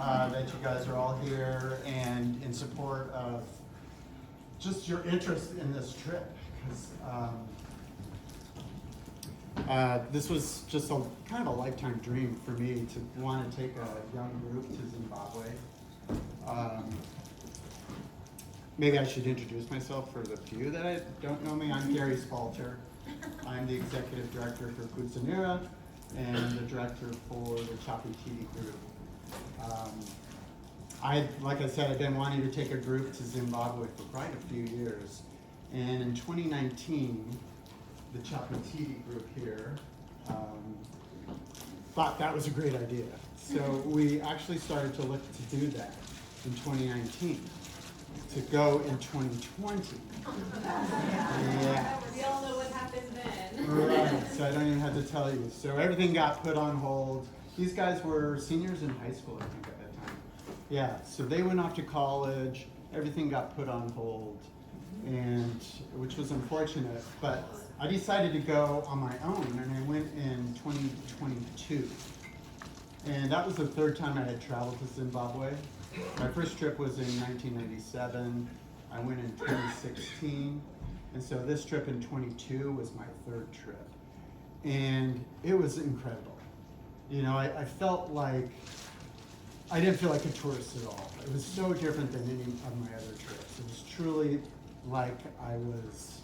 that you guys are all here and in support of just your interest in this trip. Because this was just a kind of a lifetime dream for me to want to take a young group to Zimbabwe. Maybe I should introduce myself for the few that don't know me. I'm Gary Spalter. I'm the executive director for Kutsinhira and the director for the Chapwititi group. Like I said, I've been wanting to take a group to Zimbabwe for quite a few years. And in 2019, the Chapwititi group here thought that was a great idea. So we actually started to look to do that in 2019, to go in 2020. Yeah. We all know what happened then. Right, so I don't even have to tell you. So everything got put on hold. These guys were seniors in high school, I think, at that time. Yeah, so they went off to college, everything got put on hold, and which was unfortunate, but I decided to go on my own, and I went in 2022. And that was the third time I had traveled to Zimbabwe. My first trip was in 1997. I went in 2016. And so this trip in 22 was my third trip. And it was incredible. You know, I felt like, I didn't feel like a tourist at all. It was so different than any of my other trips. It was truly like I was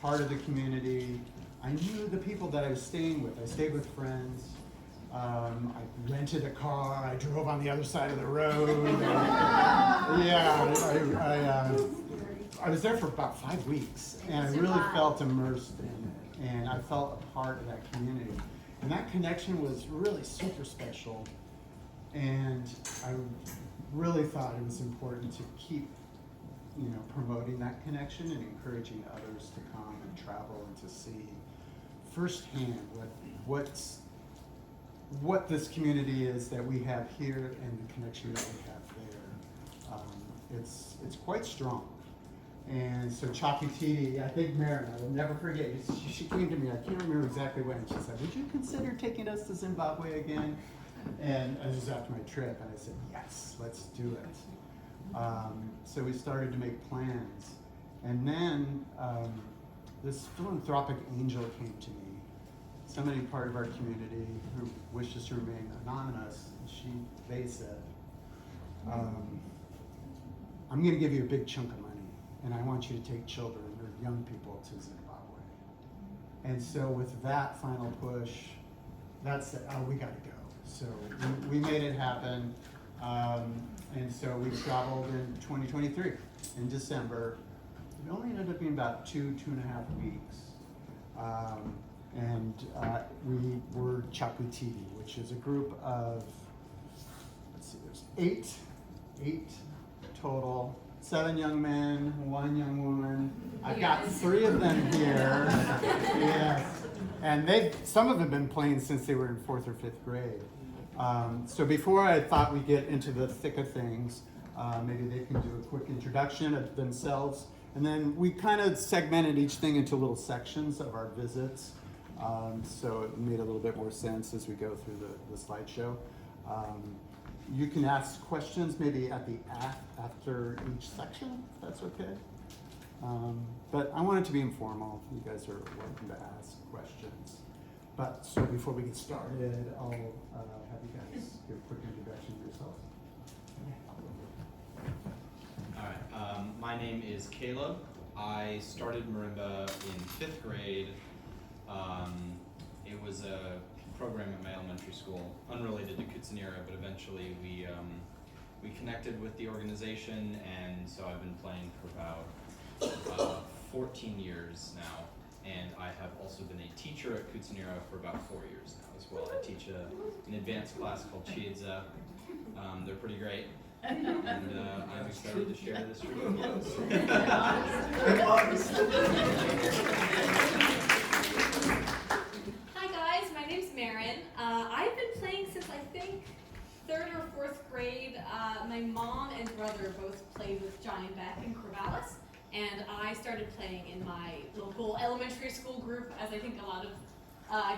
part of the community. I knew the people that I was staying with. I stayed with friends. I rented a car. I drove on the other side of the road. I was there for about 5 weeks, and I really felt immersed in it, and I felt a part of that community. And that connection was really super special, and I really thought it was important to keep, promoting that connection and encouraging others to come and travel and to see firsthand what this community is that we have here and the connection that we have there. It's quite strong. And so Chapwititi, I think Marin, I will never forget, she came to me, I can't remember exactly when, she said, would you consider taking us to Zimbabwe again? And this was after my trip, and I said, yes, let's do it. So we started to make plans. And then this philanthropic angel came to me, somebody part of our community who wishes to remain anonymous. They said, I'm gonna give you a big chunk of money, and I want you to take children or young people to Zimbabwe. And so with that final push, that said, oh, we gotta go. So we made it happen. And so we traveled in 2023, in December. It only ended up being about 2.5 weeks. We were Chapwititi, which is a group of, there's eight total, 7 young men, 1 young woman. I've got 3 of them here. Yes. And some of them have been playing since they were in 4th or 5th grade. So before I thought we'd get into the thick of things, maybe they can do a quick introduction of themselves. And then we kind of segmented each thing into little sections of our visits. So it made a little bit more sense as we go through the slideshow. You can ask questions maybe after each section, if that's okay. But I want it to be informal. You guys are welcome to ask questions. But so before we get started, I'll have you guys give a quick introduction to yourselves. All right, my name is Caleb. I started marimba in 5th grade. It was a program at my elementary school, unrelated to Kutsinhira, but eventually we connected with the organization, and so I've been playing for about 14 years now, and I have also been a teacher at Kutsinhira for about 4 years now as well. I teach an advanced class called Chiedza. They're pretty great. And I'm excited to share this with you. Hi guys, my name's Marin. I've been playing since I think 3rd or 4th grade. My mom and brother both played with Giant Beck in Corvallis, and I started playing in my local elementary school group, as I think a lot of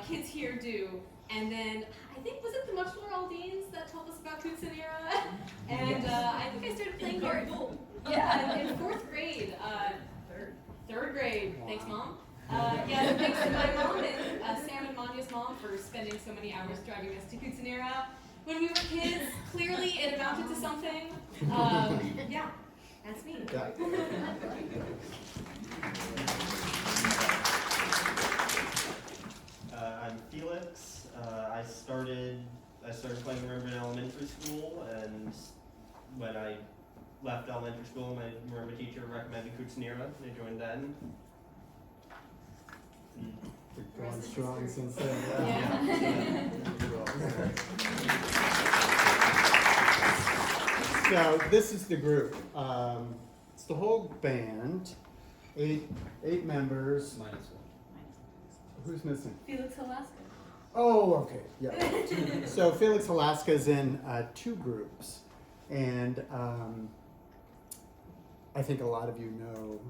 kids here do. And then I think, was it the Muchler Aldeans that told us about Kutsinhira? And I think I started playing here. Yeah, in fourth grade. Third grade. Thanks, Mom. Yeah, so thanks to my mom and Sam and Manya's mom for spending so many hours driving us to Kutsinhira. When we were kids, clearly it amounted to something. Yeah, that's me. I'm Felix. I started playing marimba in elementary school, and when I left elementary school, my marimba teacher recommended Kutsinhira, and I joined then. Going strong since then. Yeah. So this is the group. It's the whole band, eight members. Minus one. Who's missing? Felix Alaska. Oh, okay, yeah. So Felix Alaska is in 2 groups, and I think a lot of you know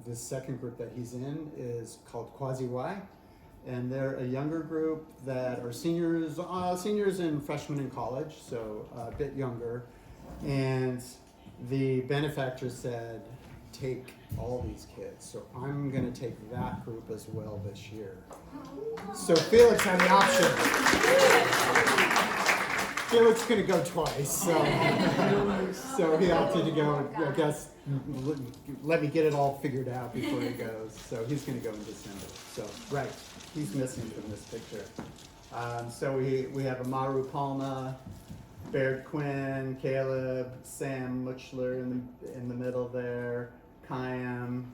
the second group that he's in is called Quasi Y, and they're a younger group that are seniors and freshmen in college, so a bit younger. And the benefactor said, take all these kids. So I'm going to take that group as well this year. So Felix had the option. Felix is going to go twice, so he opted to go, I guess, let me get it all figured out before he goes. So he's going to go in December. So, right, he's missing from this picture. So we have Amaru Palma, Baird Quinn, Caleb, Sam Muchler in the middle there, Kayam,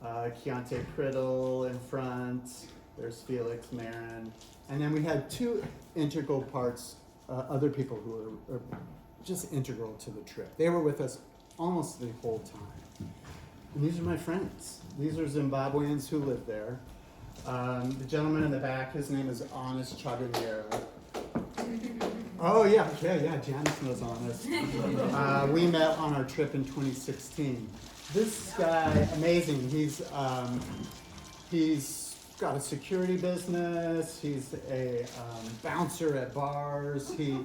Keontae Priddle in front, there's Felix Marin. And then we had 2 integral parts, other people who are just integral to the trip. They were with us almost the whole time. And these are my friends. These are Zimbabweans who live there. The gentleman in the back, his name is Honest Chaganyera. Oh yeah, Janice knows Honest. We met on our trip in 2016. This guy, amazing. He's got a security business. He's a bouncer at bars. He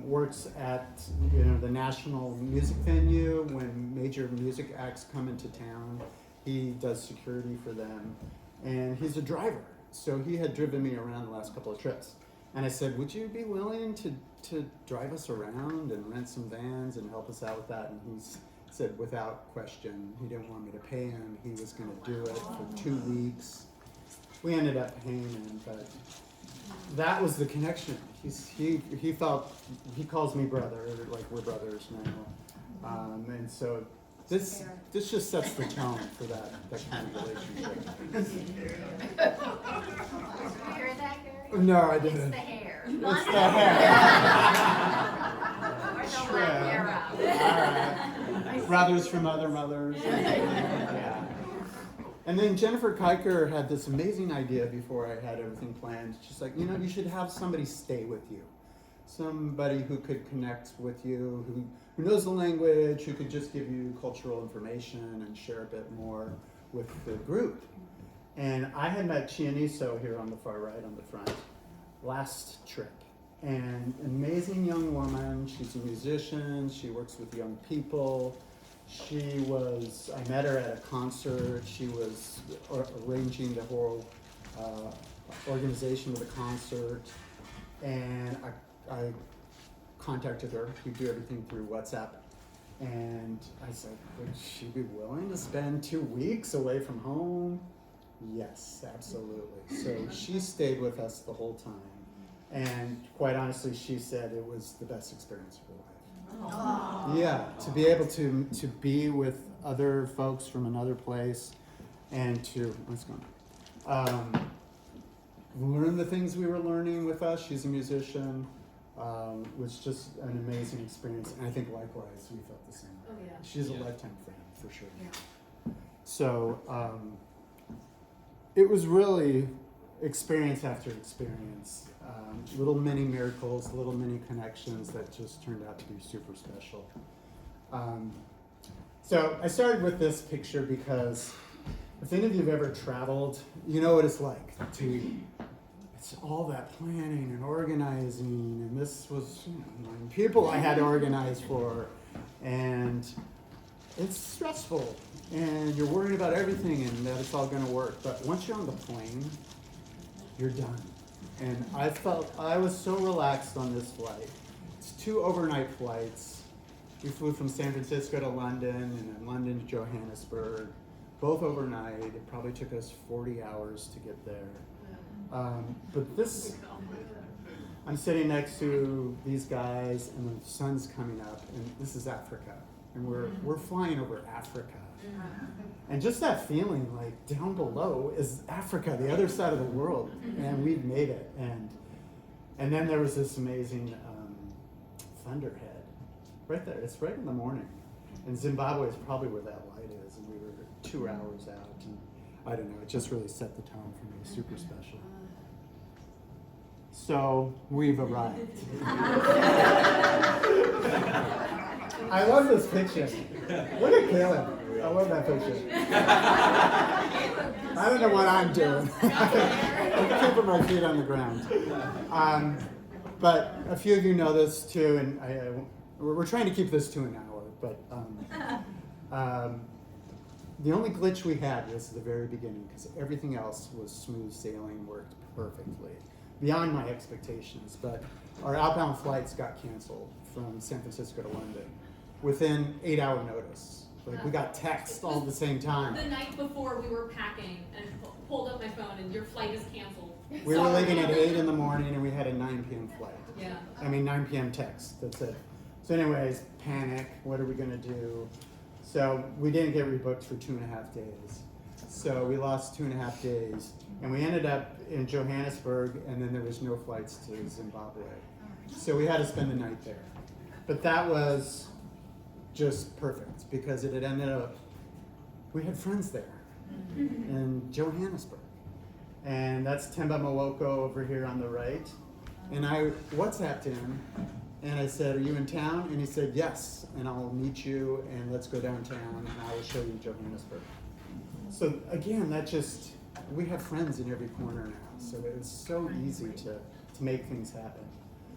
works at the national music venue when major music acts come into town. He does security for them, and he's a driver. So he had driven me around the last couple of trips, and I said, "Would you be willing to drive us around and rent some vans and help us out with that?" And he said, without question, he didn't want me to pay him. He was going to do it for 2 weeks. We ended up paying him, but that was the connection. He felt, he calls me brother, like we're brothers now. And so this just sets the tone for that kind of relationship. Did you hear that, Gary? No, I It's didn't. the hair. It's the hair. Or the Sure. black hair out. All right. Brothers from other mothers. Yeah. And then Jennifer Kiker had this amazing idea before I had everything planned. She's like, you should have somebody stay with you. Somebody who could connect with you, who knows the language, who could just give you cultural information and share a bit more with the group. And I had met Chianiso here on the far right, on the front, last trip. And amazing young woman, she's a musician, she works with young people. I met her at a concert, she was arranging the whole organization of the concert, and I contacted her. We do everything through WhatsApp. And I said, would she be willing to spend 2 weeks away from home? Yes, absolutely. So she stayed with us the whole time. And quite honestly, she said it was the best experience of her life. Aww. Yeah, to be able to be with other folks from another place and to, learn the things we were learning with us. She's a musician. Was just an amazing experience. And I think likewise, we felt the same. Oh yeah. She's a Yeah. lifetime friend, for sure. Yeah. So it was really experience after experience. Little mini miracles, little mini connections that just turned out to be super special. So I started with this picture because if any of you have ever traveled, you know what it's like to it's all that planning and organizing, and this was 9 people I had to organize for, and it's stressful, and you're worried about everything and that it's all going to work. But once you're on the plane, you're done. And I was so relaxed on this flight. It's 2 overnight flights. We flew from San Francisco to London and then London to Johannesburg, both overnight. It probably took us 40 hours to get there. But this, I'm sitting next to these guys and the sun's coming up, and this is Africa. And we're flying over Africa. And just that feeling, like down below is Africa, the other side of the world, and we've made it. And then there was this amazing thunderhead right there. It's right in the morning, and Zimbabwe is probably where that light is. And we were 2 hours out, and I don't know. It just really set the tone for me. Super special. So we've arrived. I love this picture. Look at Caleb. I love that picture. I don't know what I'm doing. I'm keeping my feet on the ground. But a few of you know this too, and we're trying to keep this to an hour. But the only glitch we had was the very beginning, because everything else was smooth sailing, worked perfectly, beyond my expectations. But our outbound flights got canceled from San Francisco to London within 8-hour notice. Like, we got text all at the same time. The night before we were packing and pulled up my phone and your flight is canceled. We were leaving at 8 in the morning and we had a 9 p.m. flight. Yeah. 9 p.m. text, that's it. So anyways, panic, what are we gonna do? So we didn't get rebooked for 2.5 days. So we lost 2.5 days, and we ended up in Johannesburg, and then there was no flights to Zimbabwe. So we had to spend the night there. But that was just perfect, because it had ended up, we had friends there in Johannesburg. And that's Temba Mawoko over here on the right. And I WhatsApped him, and I said, "Are you in town?" And he said, "Yes, and I'll meet you, and let's go downtown, and I will show you Johannesburg." So again, we have friends in every corner now, so it's so easy to make things happen.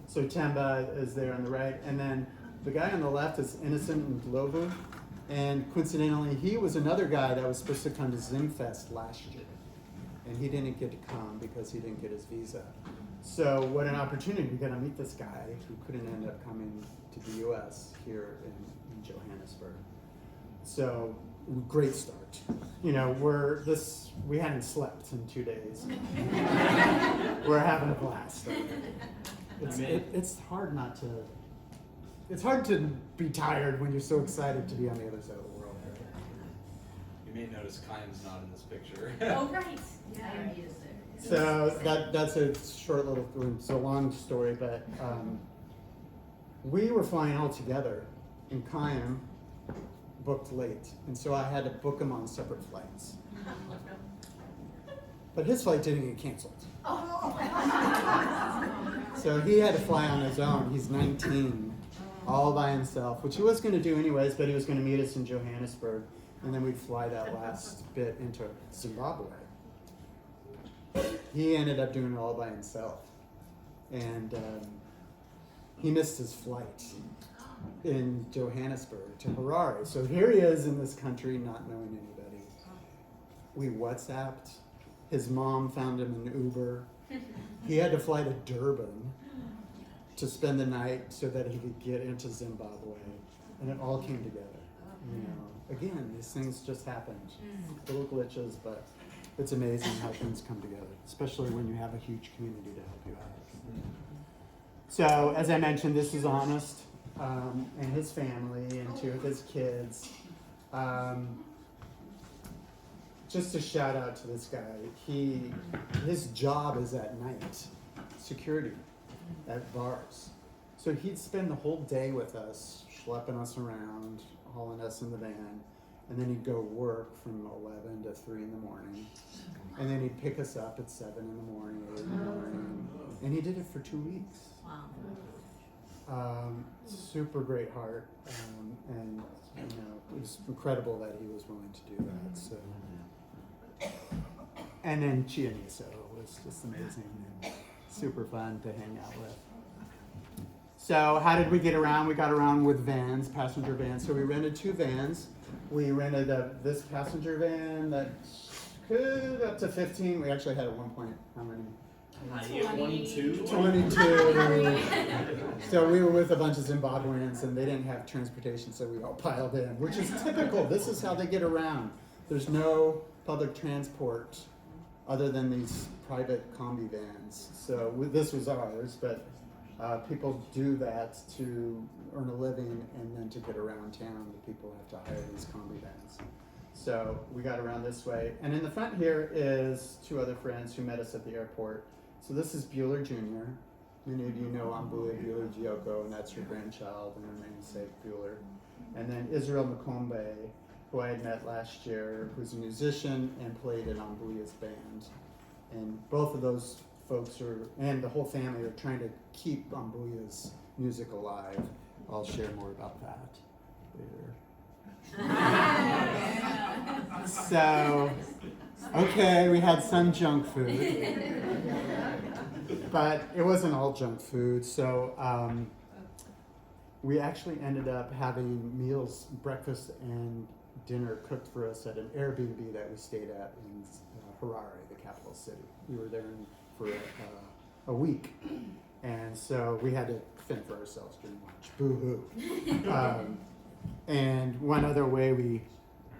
So Temba is there on the right, and then the guy on the left is Innocent Ndlovu, and coincidentally, he was another guy that was supposed to come to Zimfest last year, and he didn't get to come because he didn't get his visa. So what an opportunity, we got to meet this guy who couldn't end up coming to the US here in Johannesburg. So great start. We hadn't slept in 2 days. We're having a blast. It's hard it's hard to be tired when you're so excited to be on the other side of the world. You may notice Kaim's not in this picture. Oh, right. Yeah. So that's a short little, it's a long story, but we were flying all together, and Kaim booked late, and so I had to book him on separate flights. But his flight didn't get canceled. So he had to fly on his own. He's 19, all by himself, which he was going to do anyways, but he was going to meet us in Johannesburg, and then we'd fly that last bit into Zimbabwe. He ended up doing it all by himself, and he missed his flight in Johannesburg to Harare. So here he is in this country, not knowing anybody. We WhatsApped. His mom found him an Uber. He had to fly to Durban to spend the night so that he could get into Zimbabwe, and it all came together. Again, these things just happened. Little glitches, but it's amazing how things come together, especially when you have a huge community to help you out. So, as I mentioned, this is Honest and his family and 2 of his kids. Just a shout out to this guy. His job is at night, security at bars. So he'd spend the whole day with us, schlepping us around, hauling us in the van, and then he'd go work from 11 to 3 in the morning. And then he'd pick us up at 7 in the morning, 8 in the morning. And he did it for 2 weeks. Wow. Super great heart. And it was incredible that he was willing to do that. So. And then Chianiso was just amazing and super fun to hang out with. So how did we get around? We got around with vans, passenger vans. So we rented 2 vans. We rented this passenger van that could up to 15. We actually had at one point, how many? 22. 22. So we were with a bunch of Zimbabweans and they didn't have transportation, so we all piled in, which is typical. This is how they get around. There's no public transport other than these private combi vans. So this was ours, but people do that to earn a living and then to get around town, the people have to hire these combi vans. So we got around this way. And in the front here is 2 other friends who met us at the airport. So this is Bueller Jr. Many of you know Ambuya Bueller Gioko, and that's her grandchild and her namesake Bueller. And then Israel Makombe, who I had met last year, who's a musician and played in Ambuya's band. And both of those folks and the whole family are trying to keep Ambuya's music alive. I'll share more about that later. So, okay, we had some junk food, but it wasn't all junk food. So we actually ended up having meals, breakfast and dinner cooked for us at an Airbnb that we stayed at in Harare, the capital city. We were there for a week, and so we had to fend for ourselves during lunch. Boo-hoo. And one other way we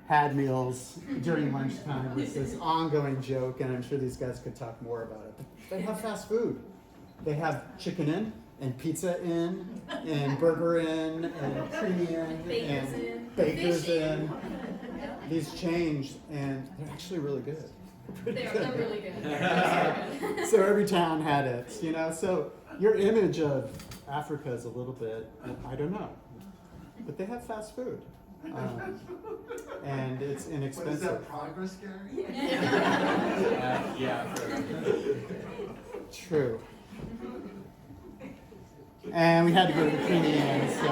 had meals during lunchtime was this ongoing joke, and I'm sure these guys could talk more about it. But they have fast food. They have chicken in, and pizza in, and burger in, and creamy in, and bakers in. These changed, and they're actually really good. They're really good. So every town had it, you know. So your image of Africa is a little bit, I don't know, but they have fast food, and it's inexpensive. What is that, progress, Gary? Yeah. True. And we had to go to the creamy inn, so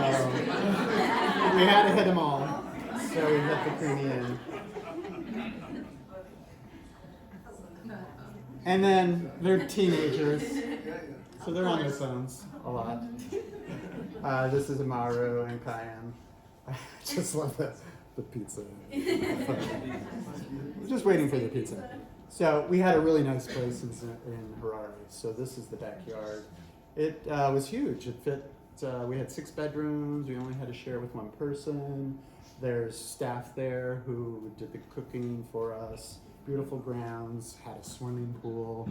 we had to hit them all. So we hit the creamy inn. And then they're teenagers, so they're on their phones a lot. This is Amaru and Kayam. I just love the pizza. Just waiting for the pizza. So we had a really nice place in Harare. So this is the backyard. It was huge. It fit. We had 6 bedrooms. We only had to share with one person. There's staff there who did the cooking for us. Beautiful grounds. Had a swimming pool.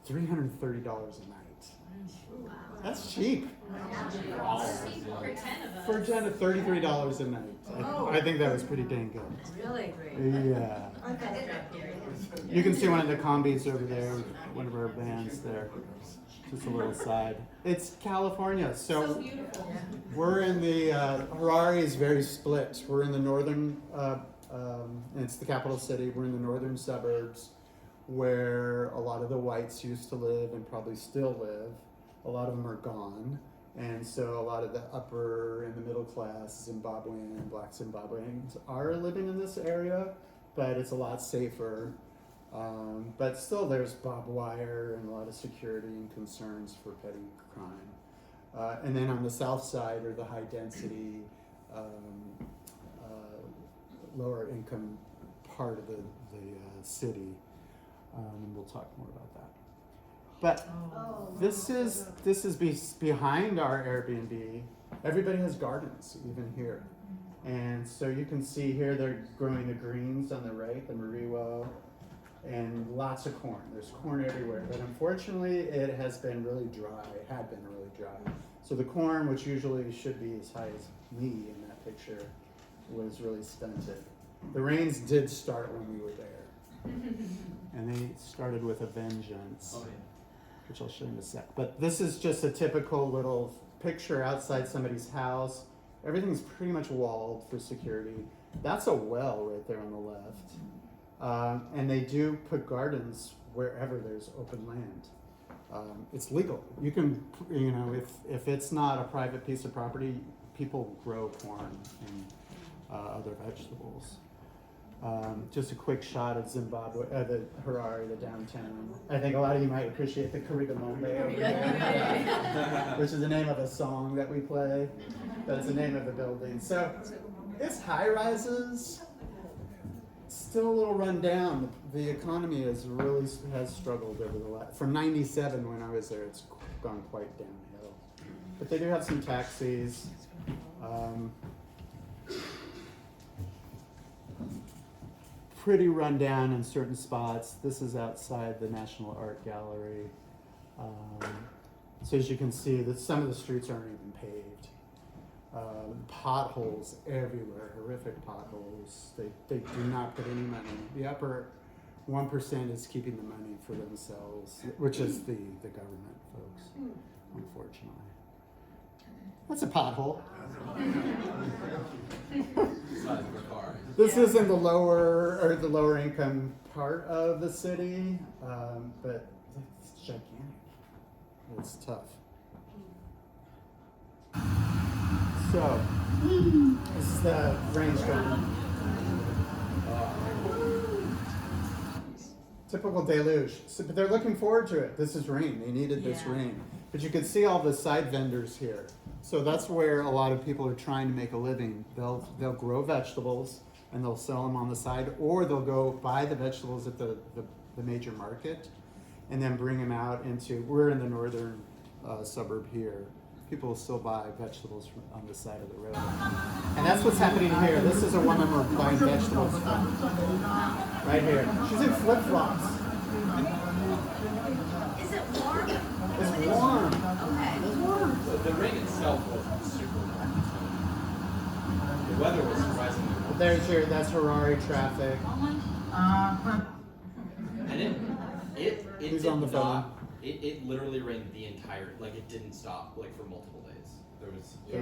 $330 a night. Wow. That's cheap. For 10 of us. For Jen, $33 a night. I think that was pretty dang good. Really great. Yeah. You can see one of the combis over there, one of our vans there. Just a little side. It's California, So beautiful. we're in the, Harare is very split. We're in the northern, and it's the capital city. We're in the northern suburbs where a lot of the whites used to live and probably still live. A lot of them are gone. And so a lot of the upper and the middle class Zimbabwean, black Zimbabweans are living in this area, but it's a lot safer. But still there's barbed wire and a lot of security and concerns for petty crime. And then on the south side are the high density, lower income part of the city. And we'll talk more about that. But this is behind our Airbnb. Everybody has gardens, even here. And so you can see here they're growing the greens on the right, the marijuana, and lots of corn. There's corn everywhere, but unfortunately it has been really dry. It had been really dry. So the corn, which usually should be as high as me in that picture, was really stunted. The rains did start when we were there. And they started with a vengeance, which I'll show you in a sec. But this is just a typical little picture outside somebody's house. Everything's pretty much walled for security. That's a well right there on the left. And they do put gardens wherever there's open land. It's legal. You can, if it's not a private piece of property, people grow corn and other vegetables. Just a quick shot of Zimbabwe, the Harare, the downtown. I think a lot of you might appreciate the Karigamombe over there, which is the name of a song that we play. That's the name of the building. So it's high rises. Still a little run down. The economy has struggled over the last, from 97 when I was there, it's gone quite downhill. But they do have some taxis. Pretty run down in certain spots. This is outside the National Art Gallery. So as you can see, that some of the streets aren't even paved. Potholes everywhere, horrific potholes. They do not put any money. The upper 1% is keeping the money for themselves, which is the government, folks, unfortunately. That's a pothole. Size of a car. This is in the lower income part of the city, but it's gigantic. It's tough. So, this is the rainstorm. Typical deluge. So, but they're looking forward to it. This is rain. They needed this rain. But you can see all the side vendors here. So that's where a lot of people are trying to make a living. They'll grow vegetables and they'll sell them on the side, or they'll go buy the vegetables at the major market and then bring them out into, we're in the northern suburb here. People will still buy vegetables on the side of the road. And that's what's happening here. This is a woman we're buying vegetables from. Right here. She's in flip-flops. Is it warm? It's warm. Okay. It's warm. The rain itself wasn't super warm. The weather was surprisingly warm. That's Harare traffic. And it He's did on the phone. not, it literally rained the entire, like it didn't stop, like for multiple days. There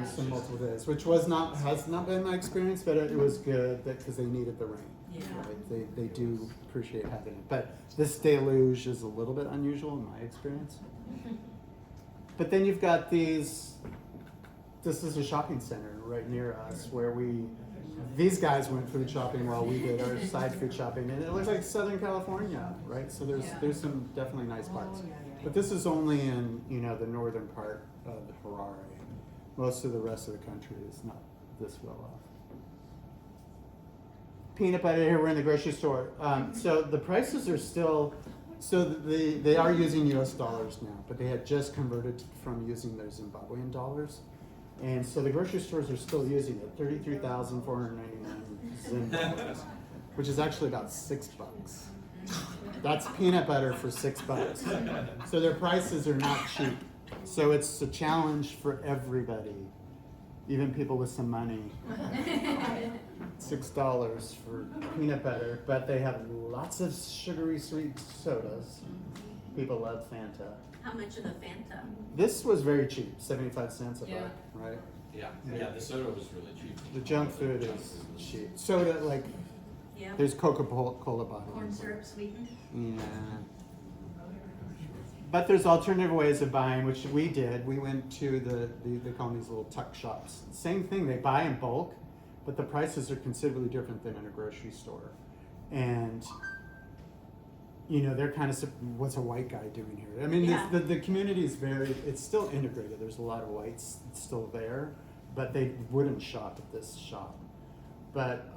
was some multiple days, which has not been my experience, but it was good because they needed the rain. Yeah. Right? They do appreciate having it. But this deluge is a little bit unusual in my experience. But then you've got this is a shopping center right near us where these guys went food shopping while we did our side food shopping, and it looks like Southern California, right? So there's some definitely nice parts. But this is only in, the northern part of Harare. Most of the rest of the country is not this well off. Peanut butter, here we're in the grocery store. So the prices are still, they are using US dollars now, but they had just converted from using their Zimbabwean dollars. And so the grocery stores are still using it, 33,499 Zim dollars, which is actually about $6. That's peanut butter for $6. So their prices are not cheap. So it's a challenge for everybody, even people with some money. $6 for peanut butter, but they have lots of sugary sweet sodas. People love Fanta. How much of the Fanta? This was very cheap, 75 cents a Yeah. buck, right? Yeah, the soda was really cheap. The junk food is cheap. Soda, like, Yeah. there's Coca-Cola bottles. Corn syrup sweetened? Yeah. But there's alternative ways of buying, which we did. We went to they call them these little tuck shops. Same thing, they buy in bulk, but the prices are considerably different than in a grocery store. And, they're kind of, what's a white guy doing here? I mean, Yeah. the community is it's still integrated. There's a lot of whites still there, but they wouldn't shop at this shop. But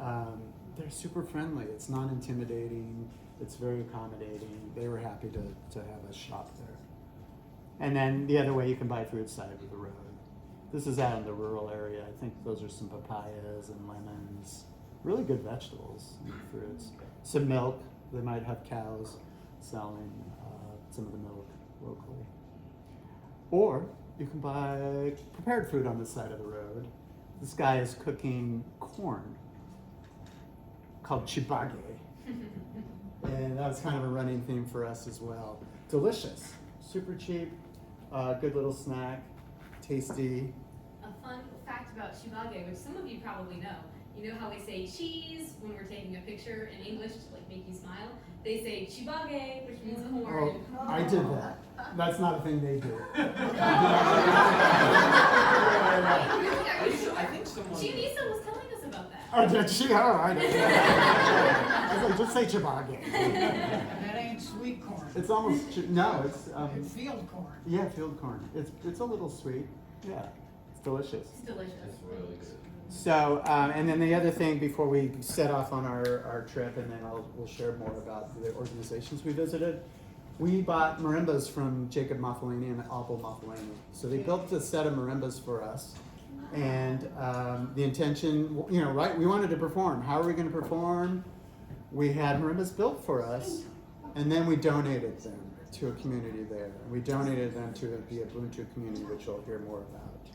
they're super friendly. It's not intimidating. It's very accommodating. They were happy to have us shop there. And then the other way you can buy food side of the road. This is out in the rural area. I think those are some papayas and lemons. Really good vegetables and fruits. Some milk. They might have cows selling some of the milk locally. Or you can buy prepared food on the side of the road. This guy is cooking corn called chibage. And that was kind of a running theme for us as well. Delicious, super cheap, good little snack, tasty. A fun fact about shibage, which some of you probably know. You know how we say cheese when we're taking a picture in English to make you smile? They say chibage, which means corn. Oh, I did that. That's not a thing they do. I think someone. Junisa was telling us about that. Oh, did she? All right. I was like, just say toboggan. That ain't sweet corn. It's almost, no, it's, It's field corn. yeah, field corn. It's a little sweet. Yeah, it's delicious. It's delicious. It's really good. So, and then the other thing before we set off on our trip, and then we'll share more about the organizations we visited. We bought marimbas from Jacob Maffalini and Abel Maffalini. So they built a set of marimbas for us. And the intention, you know, right, we wanted to perform. How are we going to perform? We had marimbas built for us, and then we donated them to a community there. We donated them to the Ubuntu community, which you'll hear more about.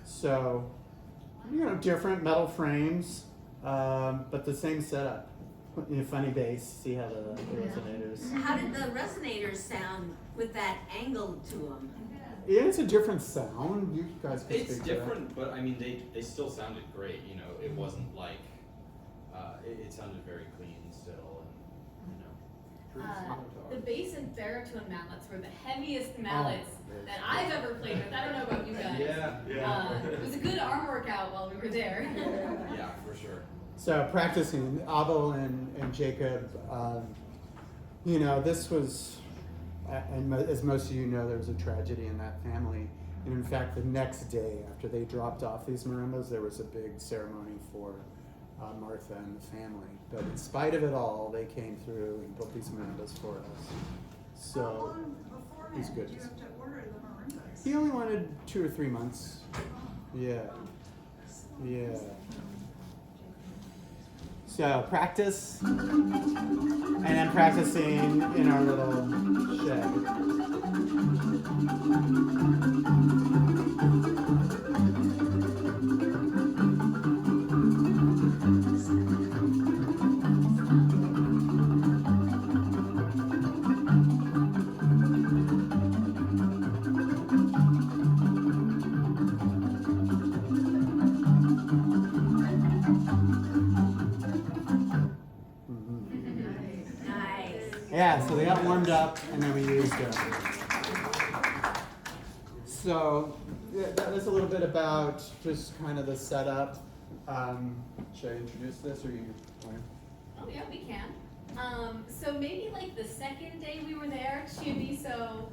So, you know, different metal frames, but the same setup. You know, funny bass, see how the resonators. How did the resonators sound with that angle to them? Yeah, it's a different sound. You guys can It's speak to that. different, but I mean, they still sounded great. You know, it wasn't like it sounded very clean still, and you know, pretty similar to The ours. bass and baritone mallets were the heaviest mallets Oh, that I've ever played with. I don't know about you guys. Yeah, It was a good arm workout while we were there. yeah, for sure. So practicing, Abel and Jacob, you know, this was, as most of you know, there was a tragedy in that family. And in fact, the next day after they dropped off these marimbas, there was a big ceremony for Martha and the family. But in spite of it all, they came through and built these marimbas for us. How So long it's beforehand good. did you have to order the marimbas? he only wanted 2 or 3 months. Yeah, yeah. So practice, and then practicing in our little shed. Nice. Yeah, so they got warmed up, and then we used them. So that was a little bit about just kind of the setup. Should I introduce this, or you? Oh yeah, we can. So maybe like the second day we were there, Chiaviso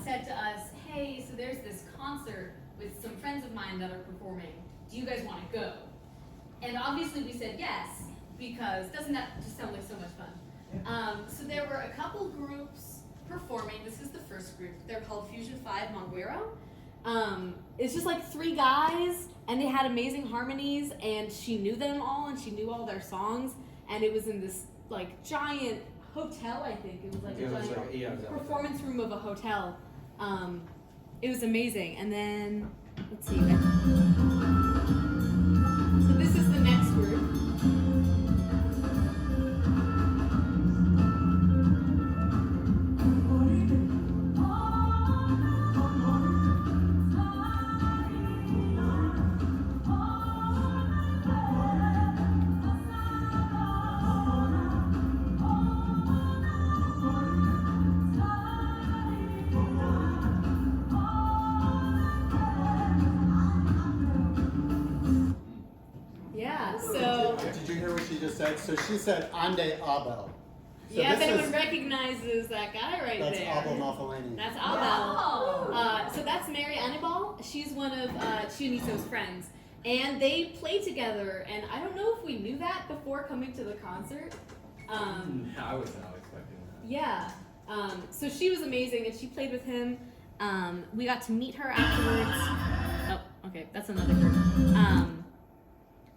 said to us, "Hey, so there's this concert with some friends of mine that are performing. Do you guys want to go?" And obviously we said yes, because doesn't that just sound like so much fun? So there were a couple groups performing. This is the first group. They're called Fusion 5 Monguero. It's just like 3 guys, and they had amazing harmonies, and she knew them all, and she knew all their songs, and it was in this like giant hotel, I think. It was like It a was giant like, yeah, it was like- performance room of a hotel. It was amazing. And then, let's see. So this is the next group. Yeah, so Did you hear what she just said? So she said "Ande Abel." So yeah, if this anyone is- recognizes that guy right That's there. Abel Maffalini. That's Abel. Wow. So that's Mary Annabelle. She's one of Chianiso's friends. And they play together, and I don't know if we knew that before coming to the concert. I was not expecting that. Yeah. So she was amazing, and she played with him. We got to meet her afterwards. Oh, okay, that's another group.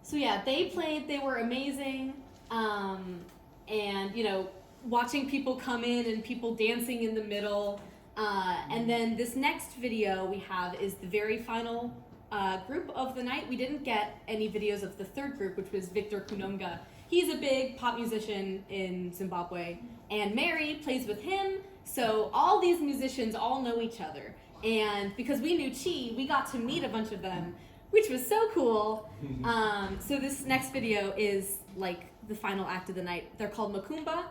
So yeah, they played. They were amazing. And you know, watching people come in and people dancing in the middle. And then this next video we have is the very final group of the night. We didn't get any videos of the third group, which was Victor Kunonga. He's a big pop musician in Zimbabwe, and Mary plays with him. So all these musicians all know each other. And because we knew Chi, we got to meet a bunch of them, which was so cool. So this next video is like the final act of the night. They're called Makumba.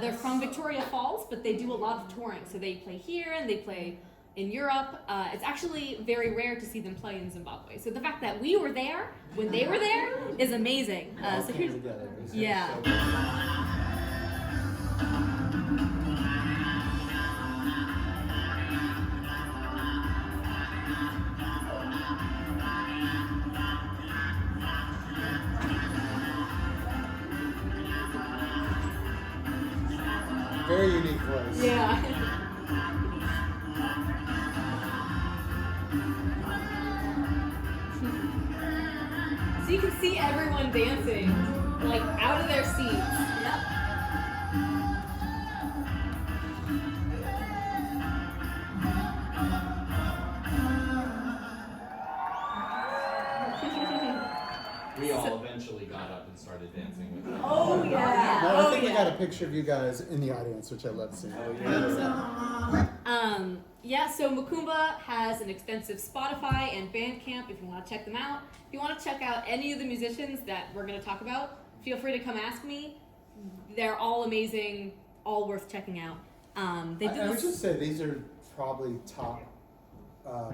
They're from Victoria Falls, but they do a lot of touring. So they play here and they play in Europe. It's actually very rare to see them play in Zimbabwe. So the fact that we were there when they were there is amazing. All So came here's, together. It was yeah. so good. Very unique voice. Yeah. So you can see everyone dancing, like out of their seats. We all eventually got up and started dancing with them. Oh yeah. Well, I Oh think we yeah. got a picture of you guys in the audience, which I love seeing. Oh, yeah. Yeah, so Makumba has an extensive Spotify and Bandcamp if you want to check them out. If you want to check out any of the musicians that we're going to talk about, feel free to come ask me. They're all amazing, all worth checking out. They do I would this- just say these are probably top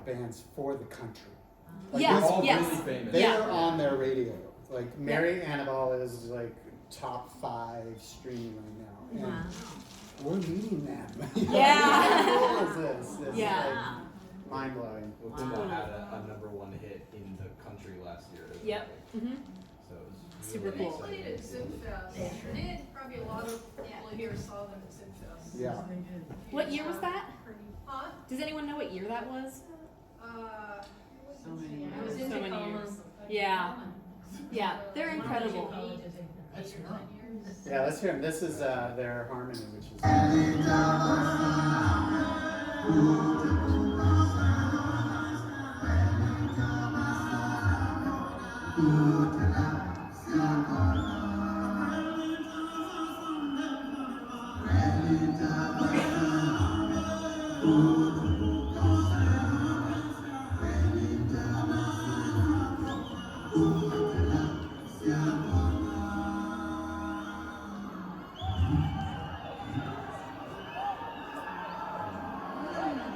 bands for the country. Like, Yes, these- all yes. really famous. They Yeah. are on their radio. Like Mary Annabelle is like top 5 streaming right now. And Wow. we're meeting them. Yeah. How cool is this? It's Yeah. like mind blowing. Makumba had a #1 hit in the country last year. as Yep. well. Mhm. So it was Super really cool. They played at Zimfest. They probably a lot of people here saw them at Zimfest. Yeah. What year was that? Huh? Does anyone know what year that was? So many It was so many years. Yeah. Yeah, they're incredible. That's young. Yeah, let's hear them. This is their harmony, which is.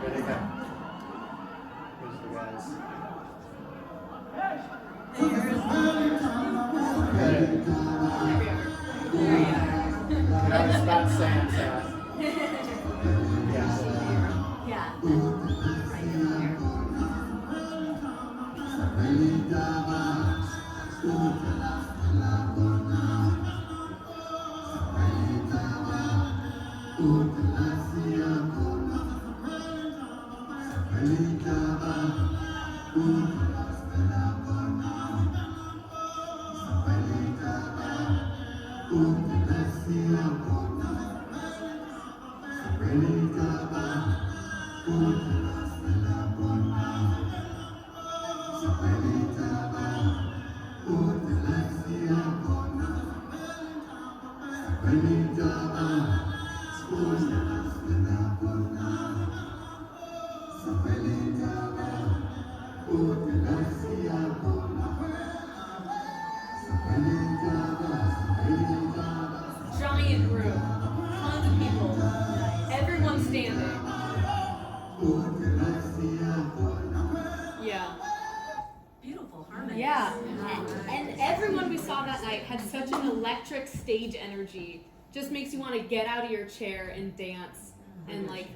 Here they come. Here's the guys. You know, it's about Sam's house. Yeah. Yeah. Giant room. Tons of people. Everyone standing. Yeah. Beautiful harmony. Yeah. And everyone we saw that night had such an electric stage energy. Just makes you want to get out of your chair and dance. And like,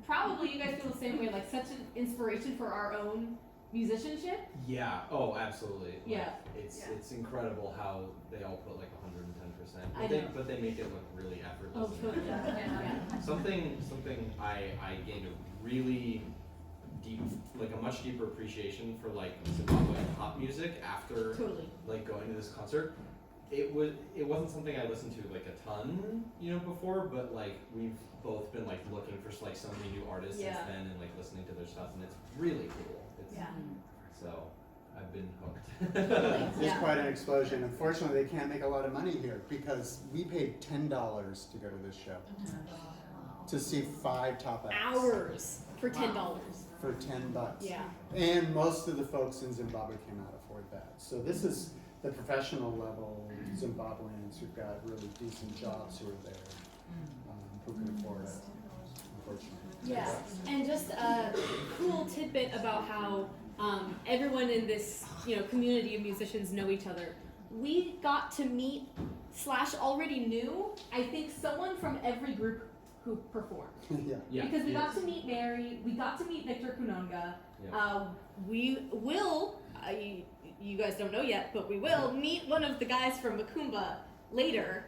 probably you guys feel the same way, like such an inspiration for our own musicianship. Yeah. Oh, absolutely. Like, Yeah. It's incredible how they all put like 110%. I know. But they make it look really effortless. Oh, and totally. natural. Yeah. Something I gained a really deep, like a much deeper appreciation for like Zimbabwean pop music after Totally. like going to this concert. It wasn't something I listened to like a ton, before, but like we've both been like looking for like so many new artists since Yeah. then and like listening to their stuff, and it's really cool. It's, Yeah. So I've been hooked. It's Yeah. quite an explosion. Unfortunately, they can't make a lot of money here because we paid $10 to go to this show to see 5 top acts Hours for $10. for $10. Yeah. And most of the folks in Zimbabwe cannot afford that. So this is the professional level Zimbabweans who've got really decent jobs who are there, who can afford it, unfortunately. Yeah, and just a cool tidbit about how everyone in this community of musicians know each other. We got to meet / already knew, I think, someone from every group who performed. Yeah. Because we got to meet Mary, we got to meet Victor Kunonga. Yeah. We will, you guys don't know yet, but we will meet one of the guys from Makumba later.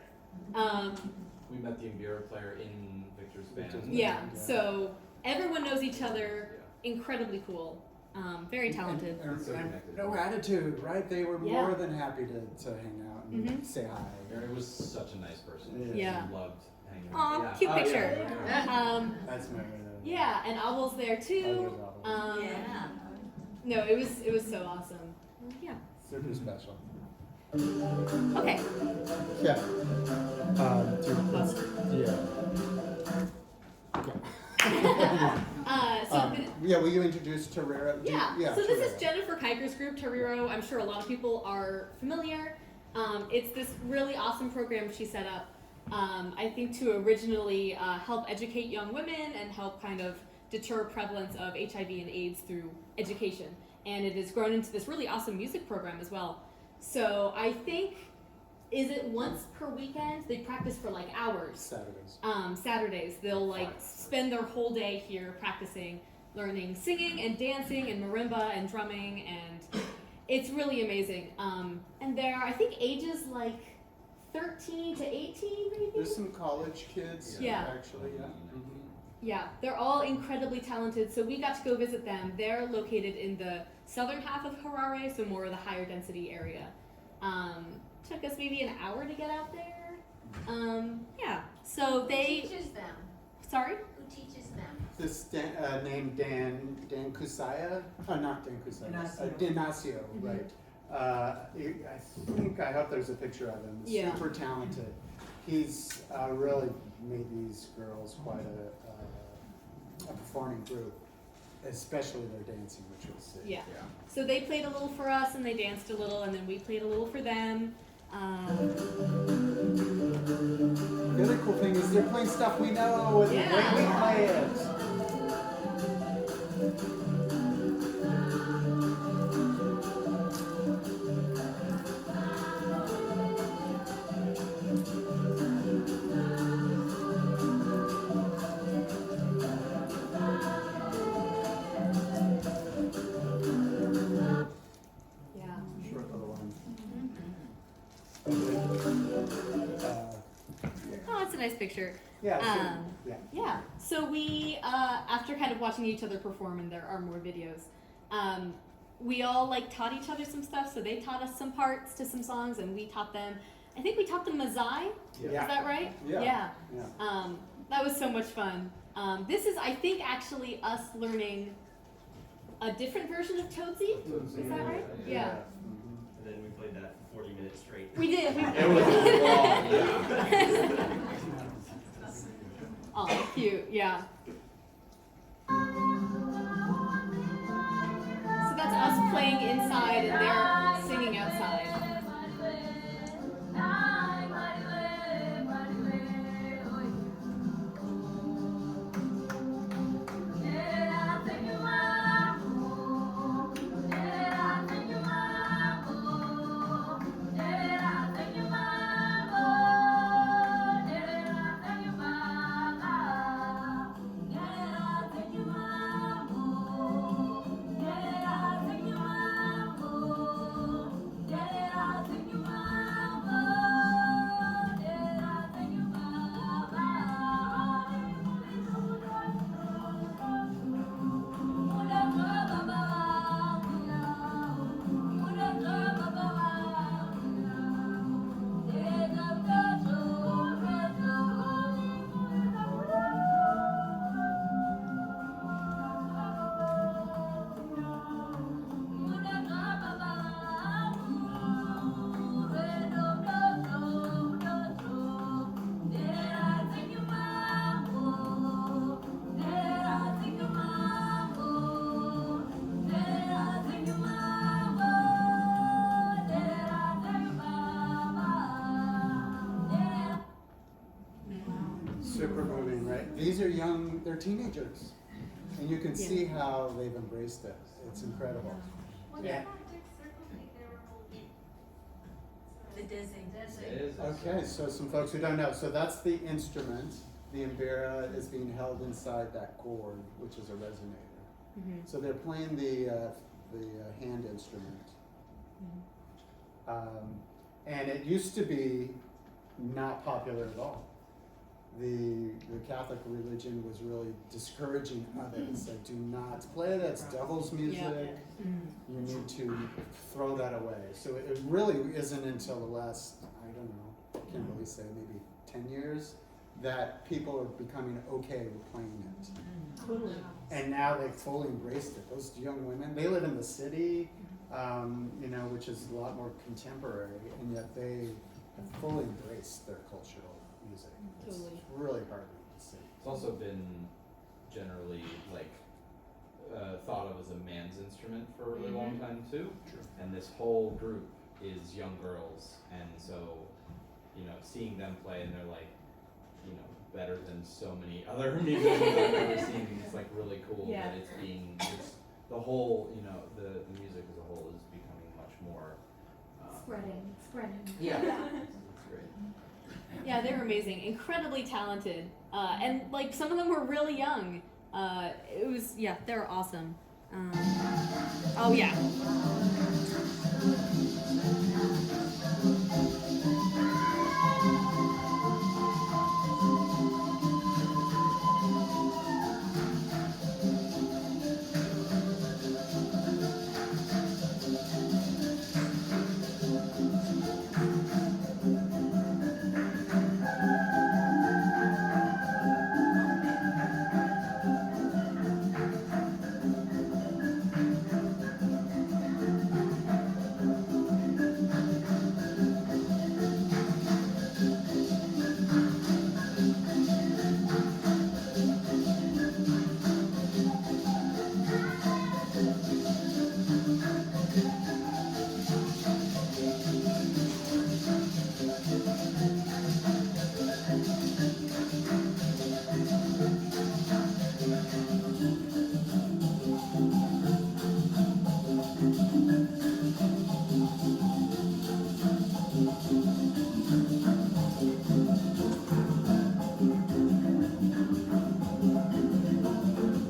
We met the Mbira player in Victor's band. Yeah, so everyone knows each other, incredibly cool, very talented. So And connected. no attitude, right? They were Yeah. more than happy to hang out and Mhm. say hi. Mary was such a nice person. Yeah. She loved hanging out. Aw, Yeah. cute Oh, picture. yeah. That's Mary. Yeah, and Abel's there too. Yeah. No, it was so awesome. Yeah. Super special. Okay. Yeah. Yeah, will you introduce Tarira? So this is Tarira. Jennifer Kiker's group, Toriro. I'm sure a lot of people are familiar. It's this really awesome program she set up, I think to originally help educate young women and help kind of deter prevalence of HIV and AIDS through education. And it has grown into this really awesome music program as well. So I think, is it once per weekend? They practice for like hours. Saturdays. Saturdays, they'll like spend their whole day here practicing, learning singing and dancing and marimba and drumming, and it's really amazing. And they're, I think, ages like 13 to 18 maybe? There's some college kids. Yeah. Actually, yeah. Mm-hmm. Yeah, they're all incredibly talented. So we got to go visit them. They're located in the southern half of Harare, so more of the higher density area. Took us maybe an hour to get out there. Yeah, so Who they, teaches them? sorry? Who teaches them? This named Dan Kusaya. Oh, not Dan Kusaya. Dinacio, right? I hope there's a picture of him. Yeah. Super talented. He's really made these girls quite a performing group, especially their dancing, which was sick. Yeah. So they played a little for us, and they danced a little, and then we played a little for them. The other cool thing is they're playing stuff we know, and Yeah. the way we play it. Yeah. Short little one. Oh, that's a nice picture. Yeah. Yeah. Yeah. So we, after kind of watching each other perform, and there are more videos, we all like taught each other some stuff. So they taught us some parts to some songs, and we taught them. I think we taught them Mazai. Yeah. Is that right? Yeah. That was so much fun. This is, I think, actually us learning a different version of Toadsie. Is that right? Yeah. And then we played that for 40 minutes straight. We did. It was long, yeah. Oh, cute. Yeah. So that's us playing inside and they're singing outside. Super moving, right? These are young, they're teenagers. And you can see how they've embraced it. It's incredible. What's Yeah. that big circle thing they were holding? The dizzy. It is. Okay, so some folks who don't know, so that's the instrument. The mbira is being held inside that gourd, which is a resonator. So they're playing the hand instrument. And it used to be not popular at all. The Catholic religion was really discouraging of it. Said, do not play that, it's devil's music. You need to throw that away. So it really isn't until the last, I don't know, I can't really say, maybe 10 years, that people are becoming okay with playing it. Totally. And now they've fully embraced it. Those young women, they live in the city, you know, which is a lot more contemporary, and yet they have fully embraced their cultural music. It's Totally. really hard to see. It's also been generally like thought of as a man's instrument for a really long time too. True. And this whole group is young girls, and so you know, seeing them play and they're like, you know, better than so many other musicians I've ever seen. It's like really cool Yeah. that it's the whole, you know, the music as a whole is becoming much more. Spreading. Yeah, it's great. Yeah, they're amazing, incredibly talented, and like some of them were really young. It was they're awesome. Oh yeah.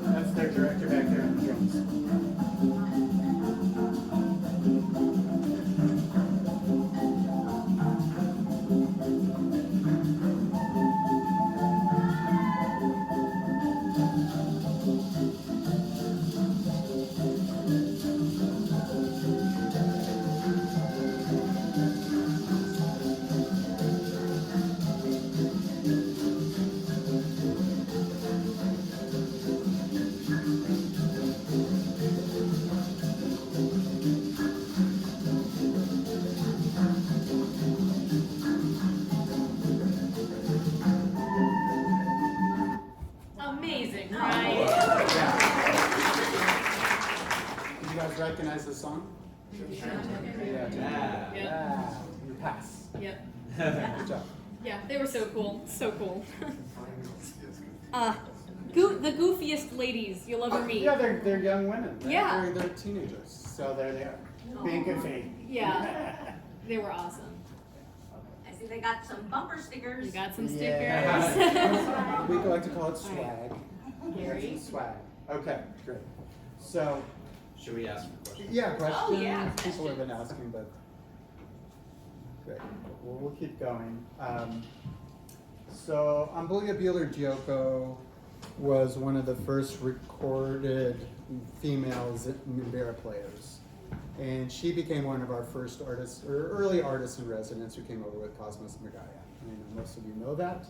That's their director back there on the drums. Amazing, right? Did you guys recognize the song? Yeah. Yeah. You pass. Yep. Good job. Yeah, they were so cool. So cool. The goofiest ladies you'll ever meet. Yeah, they're young women. Right? Yeah. They're teenagers. So there they are. Being goofy. Yeah. They were awesome. I see they got some bumper stickers. You got some stickers. Yeah. We like to call it swag. Gary? Swag. Okay, great. So, Should we ask for questions? yeah, questions? Oh, yeah, People have been asking, but great. Well, we'll keep going. So, Ambulia Bueller-Giocco was one of the first recorded female mbira players. And she became one of our first artists, or early artists in residence who came over with Cosmos Magaya. I mean, most of you know that.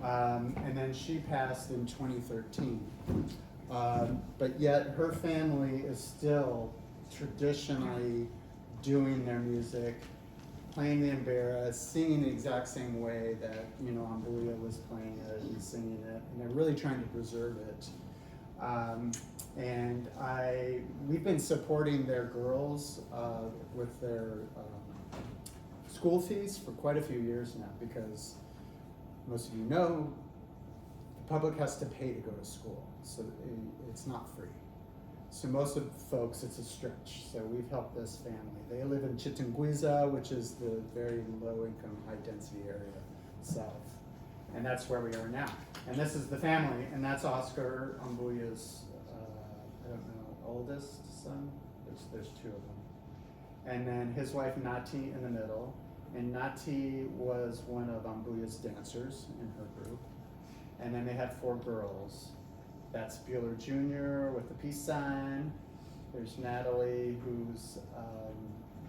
And then she passed in 2013. But yet her family is still traditionally doing their music, playing the mbira, singing the exact same way that, you know, Ambulia was playing it and singing it, and they're really trying to preserve it. And we've been supporting their girls with their school fees for quite a few years now, because most of you know, the public has to pay to go to school, so it's not free. So most of folks, it's a stretch. So we've helped this family. They live in Chitungwiza, which is the very low-income, high-density area south. And that's where we are now. And this is the family, and that's Oscar Ambuya's, I don't know, oldest son. There's two of them. And then his wife Nati in the middle. And Nati was one of Ambuya's dancers in her group. And then they had 4 girls. That's Bueller Jr. with the peace sign. There's Natalie, who's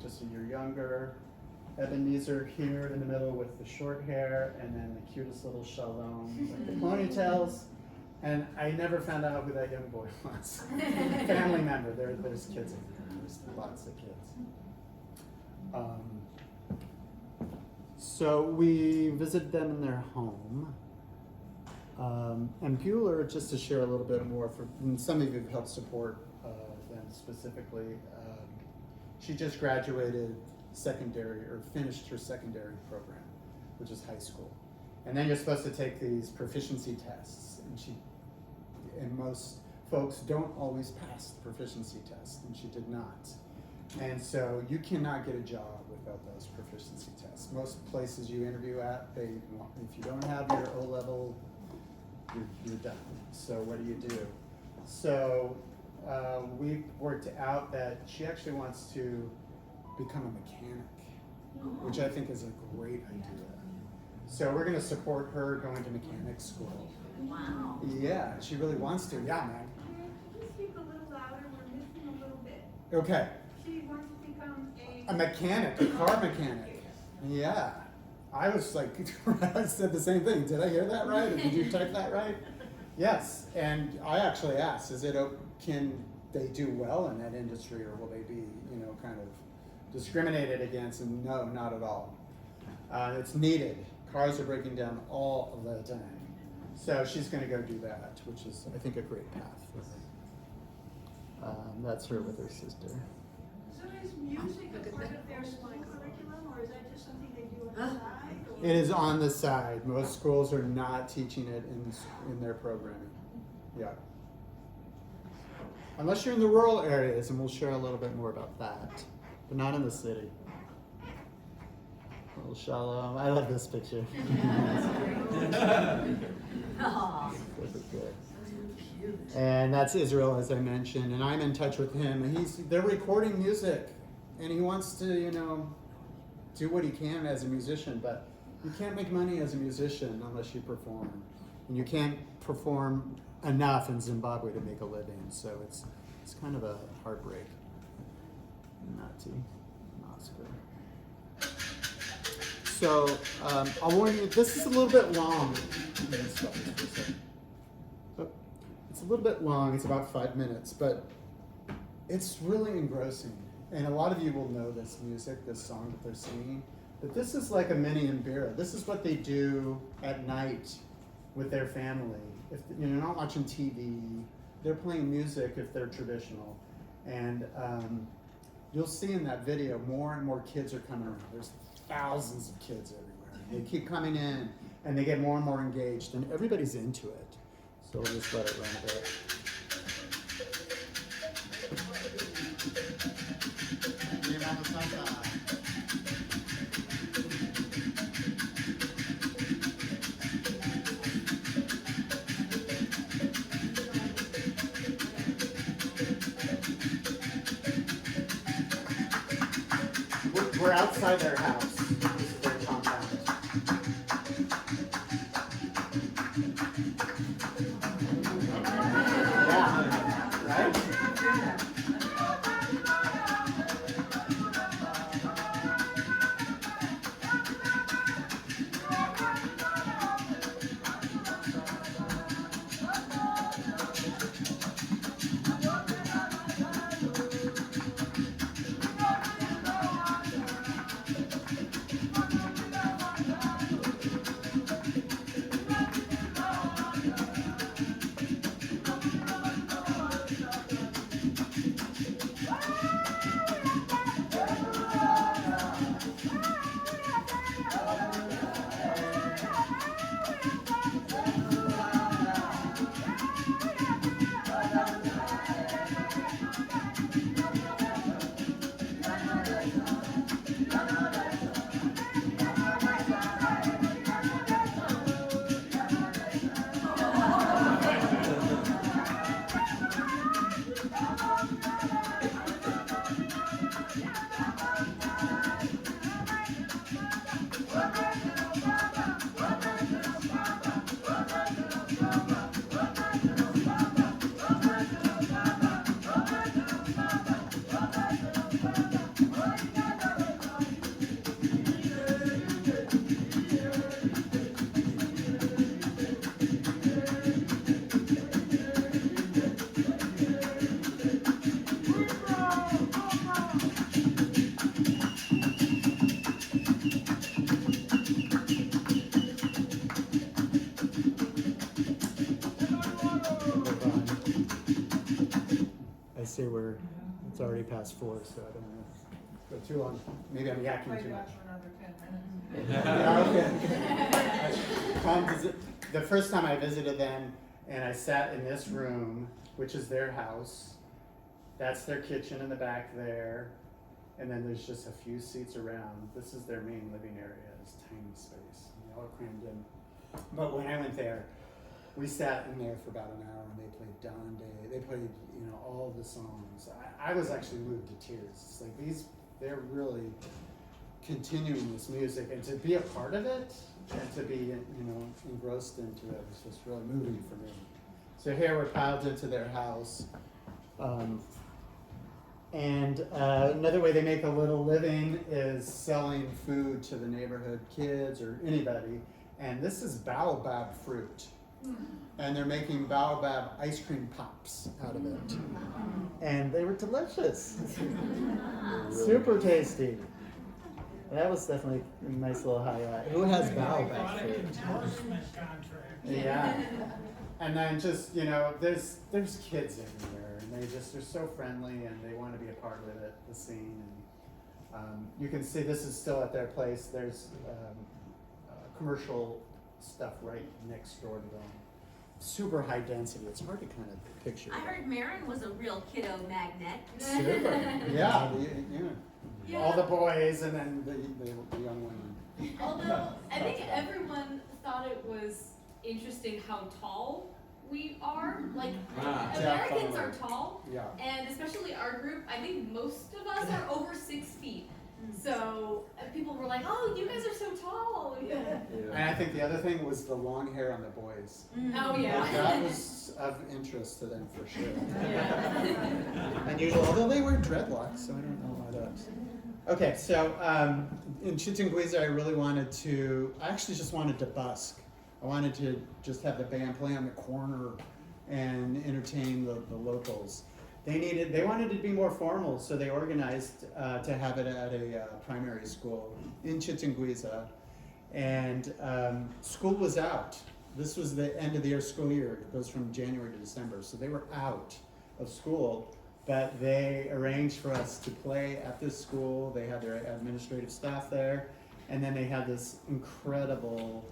just a year younger. Ebenezer here in the middle with the short hair, and then the cutest little Shalom with the ponytails. And I never found out who that young boy was. Family member. There's kids in here. There's lots of kids. So we visited them in their home. And Bueller, just to share a little bit more, and some of you have helped support them specifically, she just graduated secondary, or finished her secondary program, which is high school. And then you're supposed to take these proficiency tests, and most folks don't always pass the proficiency test, and she did not. And so you cannot get a job without those proficiency tests. Most places you interview at, if you don't have your O-level, you're done. So what do? So we worked out that she actually wants to become a mechanic, which I think is a great idea. So we're going to support her going to mechanic school. Wow. Yeah, she really wants to. Yeah, man. Can you speak a little louder? We're missing a little bit. Okay. She wants to become A mechanic, a car mechanic. Yeah. I was like, I said the same thing. Did I hear that right? Or did you type that right? Yes. And I actually asked, can they do well in that industry, or will they be, kind of discriminated against? And no, not at all. It's needed. Cars are breaking down all of the time. So she's going to go do that, which is, I think, a great path for her. That's her with her sister. So is music a part of their school curriculum, or is that just something they do on the side? Or? It is on the side. Most schools are not teaching it in their programming. Yeah. Unless you're in the rural areas, and we'll share a little bit more about that, but not in the city. Little Shalom. I love this picture. Aw. This is good. And that's Israel, as I mentioned, and I'm in touch with him. And they're recording music, and he wants to, do what he can as a musician, but you can't make money as a musician unless you perform. And you can't perform enough in Zimbabwe to make a living, so it's kind of a heartbreak. Nati, Oscar. So I'll warn you, this is a little bit long. I'm gonna stop this for a second. It's a little bit long, it's about 5 minutes, but it's really engrossing. And a lot of you will know this music, this song that they're singing. But this is like a mini Mbira. This is what they do at night with their family. If you're not watching TV, they're playing music if they're traditional. And you'll see in that video, more and more kids are coming around. There's thousands of kids everywhere. They keep coming in, and they get more and more engaged, and everybody's into it. So we'll just let it run a bit. We're outside their house. This is their compound. Yeah, right? It's already past 4, so I don't want to go too long. Maybe I'm yakking too much. Yeah, okay. The first time I visited them, and I sat in this room, which is their house. That's their kitchen in the back there. And then there's just a few seats around. This is their main living area, this tiny space. They all crammed in. But when I went there, we sat in there for about an hour and they played Dawn Day. They played, all the songs. I was actually moved to tears. It's like they're really continuing this music, and to be a part of it and to be, engrossed into it was just really moving for me. So here we're piled into their house. And another way they make a little living is selling food to the neighborhood kids or anybody. And this is baobab fruit. And they're making baobab ice cream pops out of it. And they were delicious. Super tasty. That was definitely a nice little highlight. Who has baobab fruit? Yeah. And then just, there's kids everywhere, and they're so friendly, and they want to be a part of it, the scene. And you can see this is still at their place. There's commercial stuff right next door to them. Super high density. It's hard to kind of picture. I heard Marin was a real kiddo magnet. Super. Yeah. All the boys and then the young women. Although I think everyone thought it was interesting how tall we are. Like Americans are tall, Yeah. and especially our group. I think most of us are over 6 feet. So people were like, "Oh, you guys are so tall." Yeah. And I think the other thing was the long hair on the boys. Oh yeah. That was of interest to them for sure. Yeah. Unusual, although they wear dreadlocks, so I don't know why that's. Okay, so in Chichen I actually just wanted to busk. I wanted to just have the band play on the corner and entertain the locals. They wanted it to be more formal, so they organized to have it at a primary school in Chichen Guiza. And school was out. This was the end of the school year. It goes from January to December. So they were out of school, but they arranged for us to play at this school. They had their administrative staff there. And then they had this incredible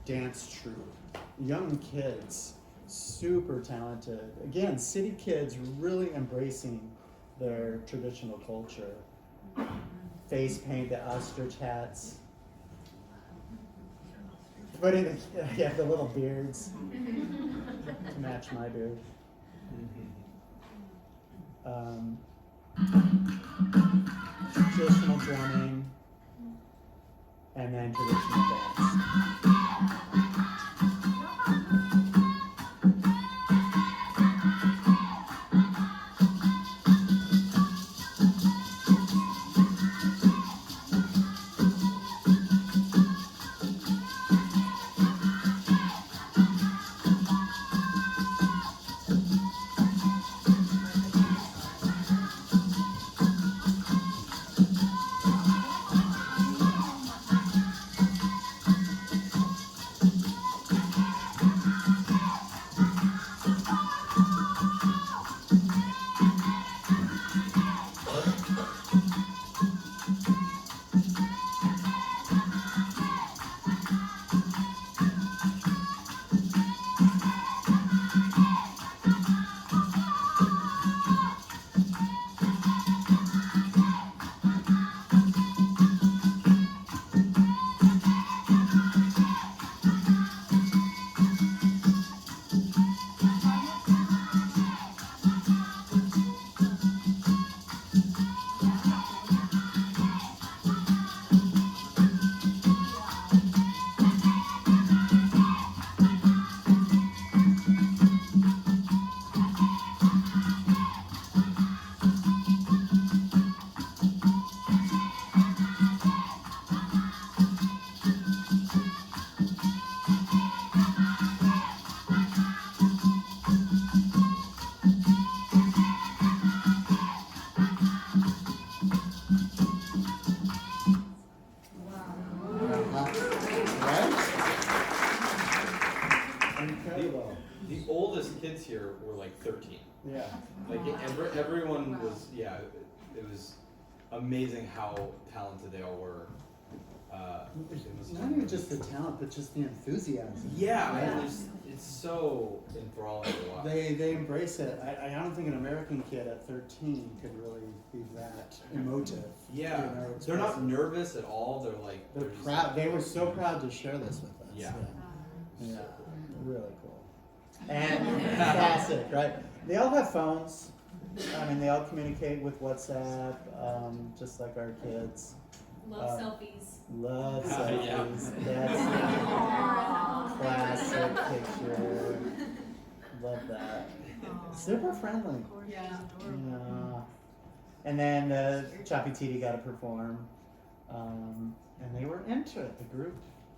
dance troupe. Young kids, super talented. Again, city kids really embracing their traditional culture. Face paint, the ostrich hats. Putting the little beards to match my beard. Traditional drumming, and then traditional dance. Yeah. Like everyone was, it was amazing how talented they all were. Not even just the talent, but just the enthusiasm. Yeah, Right? and it's so enthralling to watch. They embrace it. I don't think an American kid at 13 could really be that emotive. Yeah, you know, they're not expressive. nervous at all. They're like They're just proud. like- They were so proud to share this with us. Yeah. Yeah, really cool. And classic, right? They all have phones. I mean, they all communicate with WhatsApp, just like our kids. Love selfies. Love Yeah. selfies. That's a classic picture. Love that. Super friendly. Yeah. Yeah. And then Chapwititi got to perform, and they were into it. The group,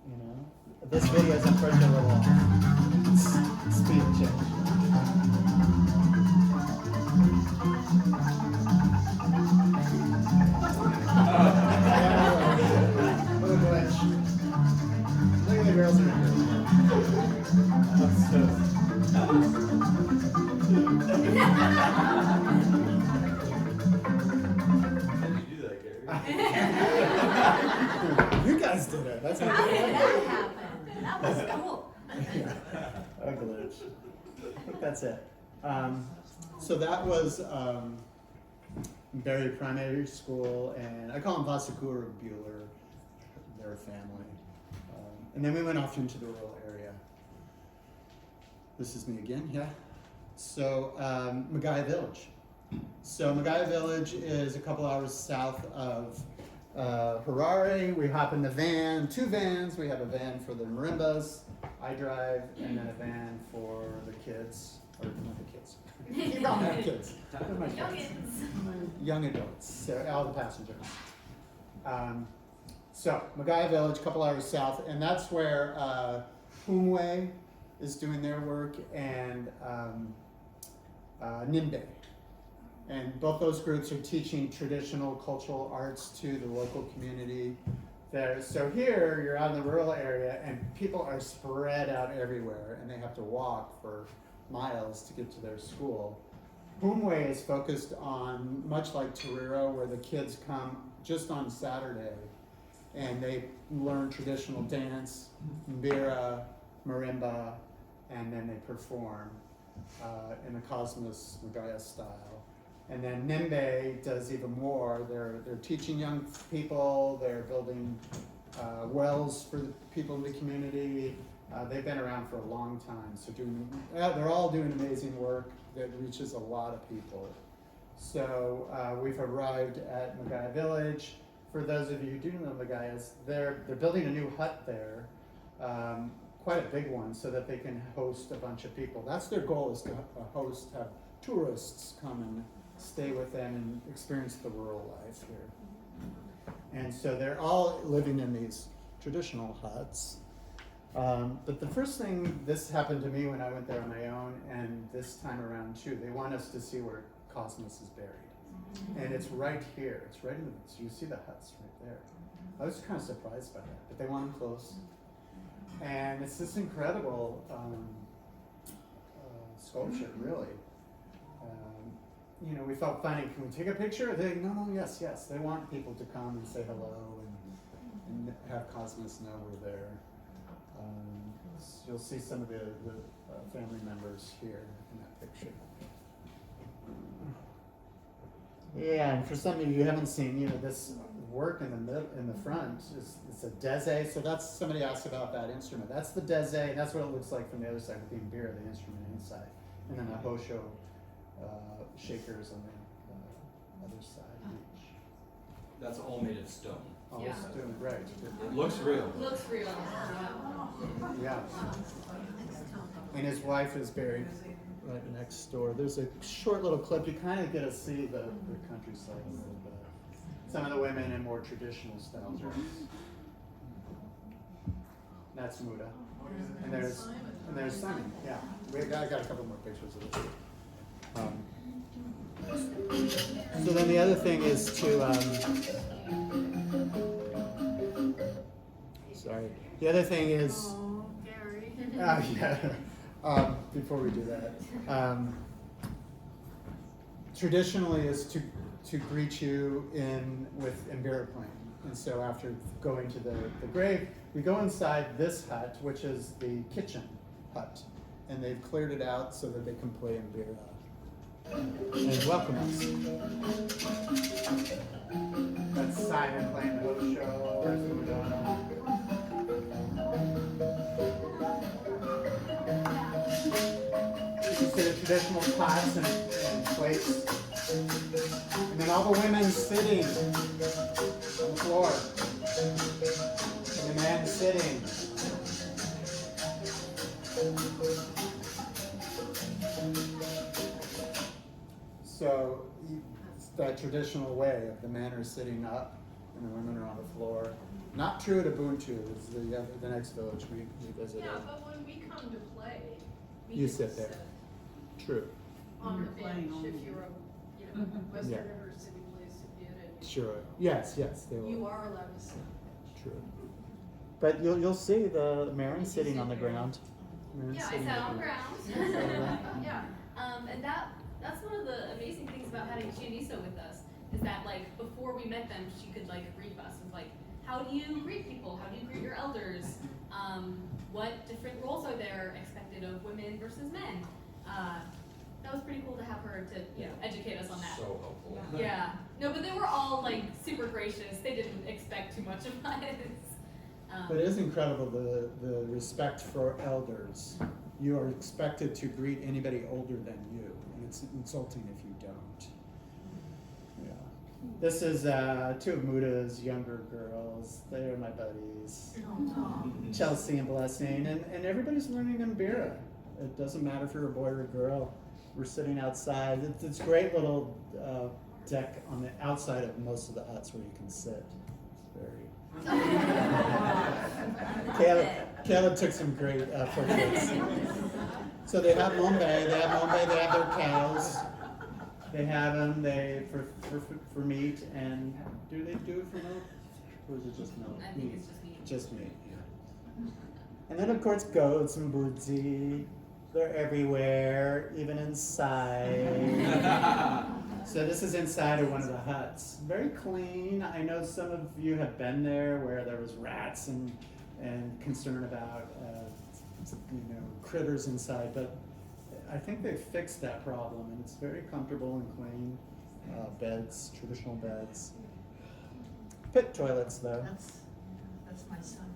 you know. This video is unfortunately a little speed change. Little glitch. Look at the girls in here. How did you do that, Gary? You guys did it. That's How did that happen? That was cool. A glitch. I think that's it. So that was Berry Primary School, and I call them Vasakura Bueller, their family. And then we went off into the rural area. This is me again, yeah. So Magaya Village. So Magaya Village is a couple hours south of Harare. We hop in the van, 2 vans. We have a van for the marimbas, I drive, and then a van for the kids, or not the kids. You don't have kids. They're my kids. Youngins. Young adults, so all the passengers. So Magaya Village, a couple hours south, and that's where Umwe is doing their work, and Nimbe. And both those groups are teaching traditional cultural arts to the local community there. So here, you're out in the rural area, and people are spread out everywhere, and they have to walk for miles to get to their school. Umwe is focused on, much like Torero, where the kids come just on Saturday, and they learn traditional dance, mbira, marimba, and then they perform in the Cosmos Magaya style. And then Nimbe does even more. They're teaching young people. They're building wells for the people in the community. They've been around for a long time. So they're all doing amazing work that reaches a lot of people. So we've arrived at Magaya Village. For those of you who do know Magayas, they're building a new hut there, quite a big one, so that they can host a bunch of people. That's their goal, is to have tourists come and stay with them and experience the rural life here. And so they're all living in these traditional huts. But the first thing, this happened to me when I went there on my own, and this time around too, they want us to see where Cosmos is buried. And it's right here, it's right in the, so you see the huts right there. I was kind of surprised by that, but they want them close. And it's this incredible sculpture, really. You know, we felt funny, can we take a picture? No, yes. They want people to come and say hello and have Cosmos know we're there. You'll see some of the family members here in that picture. Yeah, and for some of you who haven't seen, you know, this work in the front it's a deze. So that's, somebody asked about that instrument. That's the deze. That's what it looks like from the other side with the mbira, the instrument inside, and then the hosho shakers on the other side. That's all made of stone. Oh, Yeah. it's doing great. It looks real. Looks real. Yeah. And his wife is buried right next door. There's a short little clip. You kind of get to see the countryside a little bit. Some of the women in more traditional style dress. That's Muda. And there's Simon. Yeah. I got a couple more pictures of this. So then the other thing is to sorry. The other thing is Oh, Gary. yeah. Before we do that, traditionally is to greet you with Mbira playing. And so after going to the grave, we go inside this hut, which is the kitchen hut. And they've cleared it out so that they can play Mbira and welcome us. That's Simon playing the Hosho. There's Udon. You see the traditional pots and plates. And then all the women sitting on the floor. And the man sitting. So it's that traditional way of the men are sitting up and the women are on the floor. Not true at Ubuntu. It's the next village we visited. Yeah, but when we come to play, we You get sit to there. True. on the You're playing bench on if the- you're a, Western Yeah. University place if you did it. Sure. Yes, they will. You are allowed to sit. True. But you'll see the Marin sitting on the sit there. ground. Marin Yeah, I sitting sat on on the the ground. Yeah. And that's one of the amazing things about having Chianiso with us, is that like before we met them, she could like brief us with like, how do you greet people? How do you greet your elders? What different roles are there expected of women versus men? That was pretty cool to have her to educate us on that. So helpful. Yeah. No, but they were all like super gracious. They didn't expect too much of us. But it is incredible the respect for elders. You are expected to greet anybody older than you, and it's insulting if you don't. Yeah. This is two of Muda's younger girls. They are my buddies, Chelsea and Blessing, and everybody's learning Mbira. It doesn't matter if you're a boy or a girl. We're sitting outside. It's a great little deck on the outside of most of the huts where you can sit. It's very. Caleb took some great portraits. So they have Mombe, they have their cows. They have them for meat, and do they do it for milk? Or is it just milk? I think it's just me. Just meat, yeah. And then of course goats and budzi. They're everywhere, even inside. So this is inside of one of the huts. Very clean. I know some of you have been there where there was rats and concern about critters inside, but I think they've fixed that problem and it's very comfortable and clean. Beds, traditional beds. Pit toilets though. That's my son.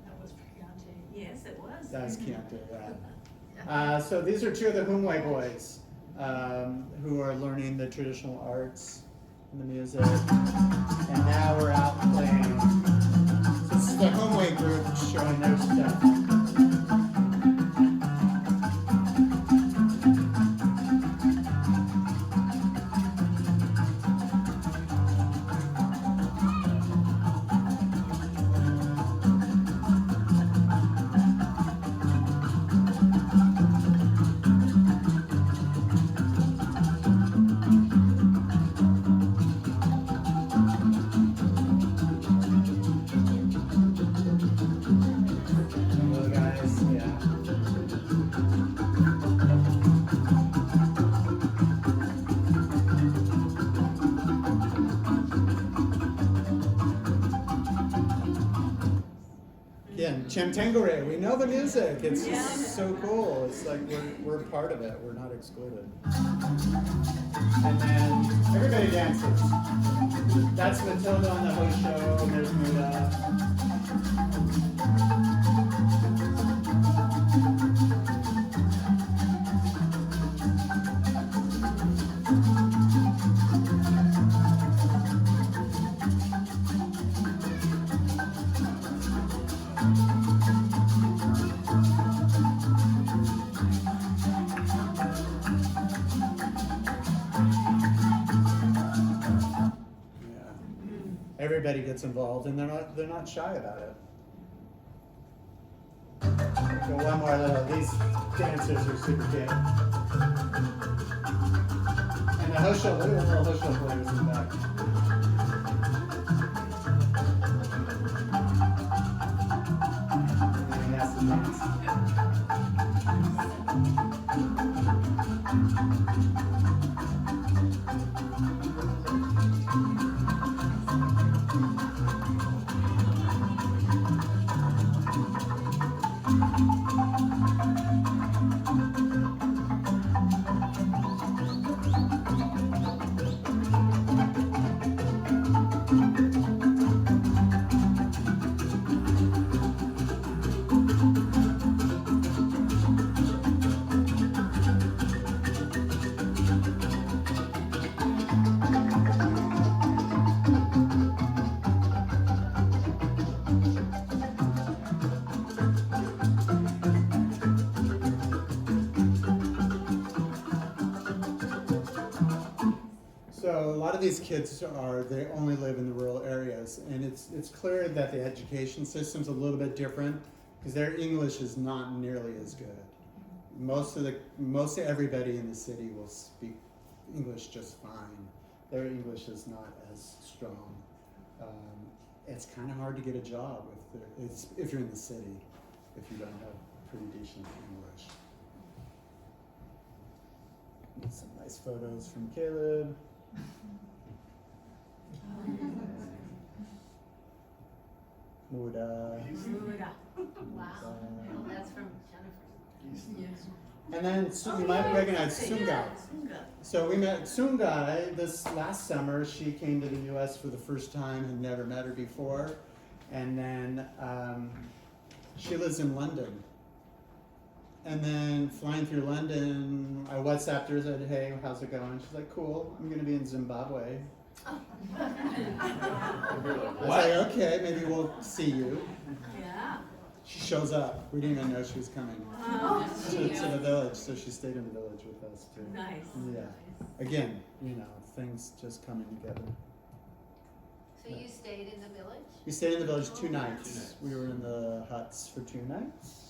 That was Priante. Yes, it was. That's Chianti, yeah. So these are two of the Humwe boys who are learning the traditional arts and the music. And now we're out playing. So this is the Humwe group showing their stuff. Hello guys, yeah. Again, Chemtengore, we know the music. It's just so cool. It's like we're part of it. We're not excluded. And then everybody dances. That's Matilda on the host show. There's Muda. Yeah. Everybody gets involved, and they're not shy about it. So one more little. These dancers are super cute. And the host show, look at the little host show players in the back. And he has to dance. of these kids they only live in the rural areas, and it's clear that the education system's a little bit different because their English is not nearly as good. Most of everybody in the city will speak English just fine. Their English is not as strong. It's kind of hard to get a job if you're in the city, if you don't have pretty decent English. Some nice photos from Caleb. Muda. Wow. Oh, that's from Jennifer. And then you might recognize Sungai. Sunga. So we met Sungai this last summer. She came to the U.S. for the first time and never met her before. And then she lives in London. And then flying through London, I WhatsApped her and said, hey, how's it going? She's like, cool, I'm going to be in Zimbabwe. I was like, okay, maybe we'll see you. Yeah. She shows up. We didn't even know she was coming to the village, so she stayed in the village with us too. Nice. Yeah. Again, things just coming together. So you stayed in the village? We stayed in the village 2 nights. We were in the huts for 2 nights.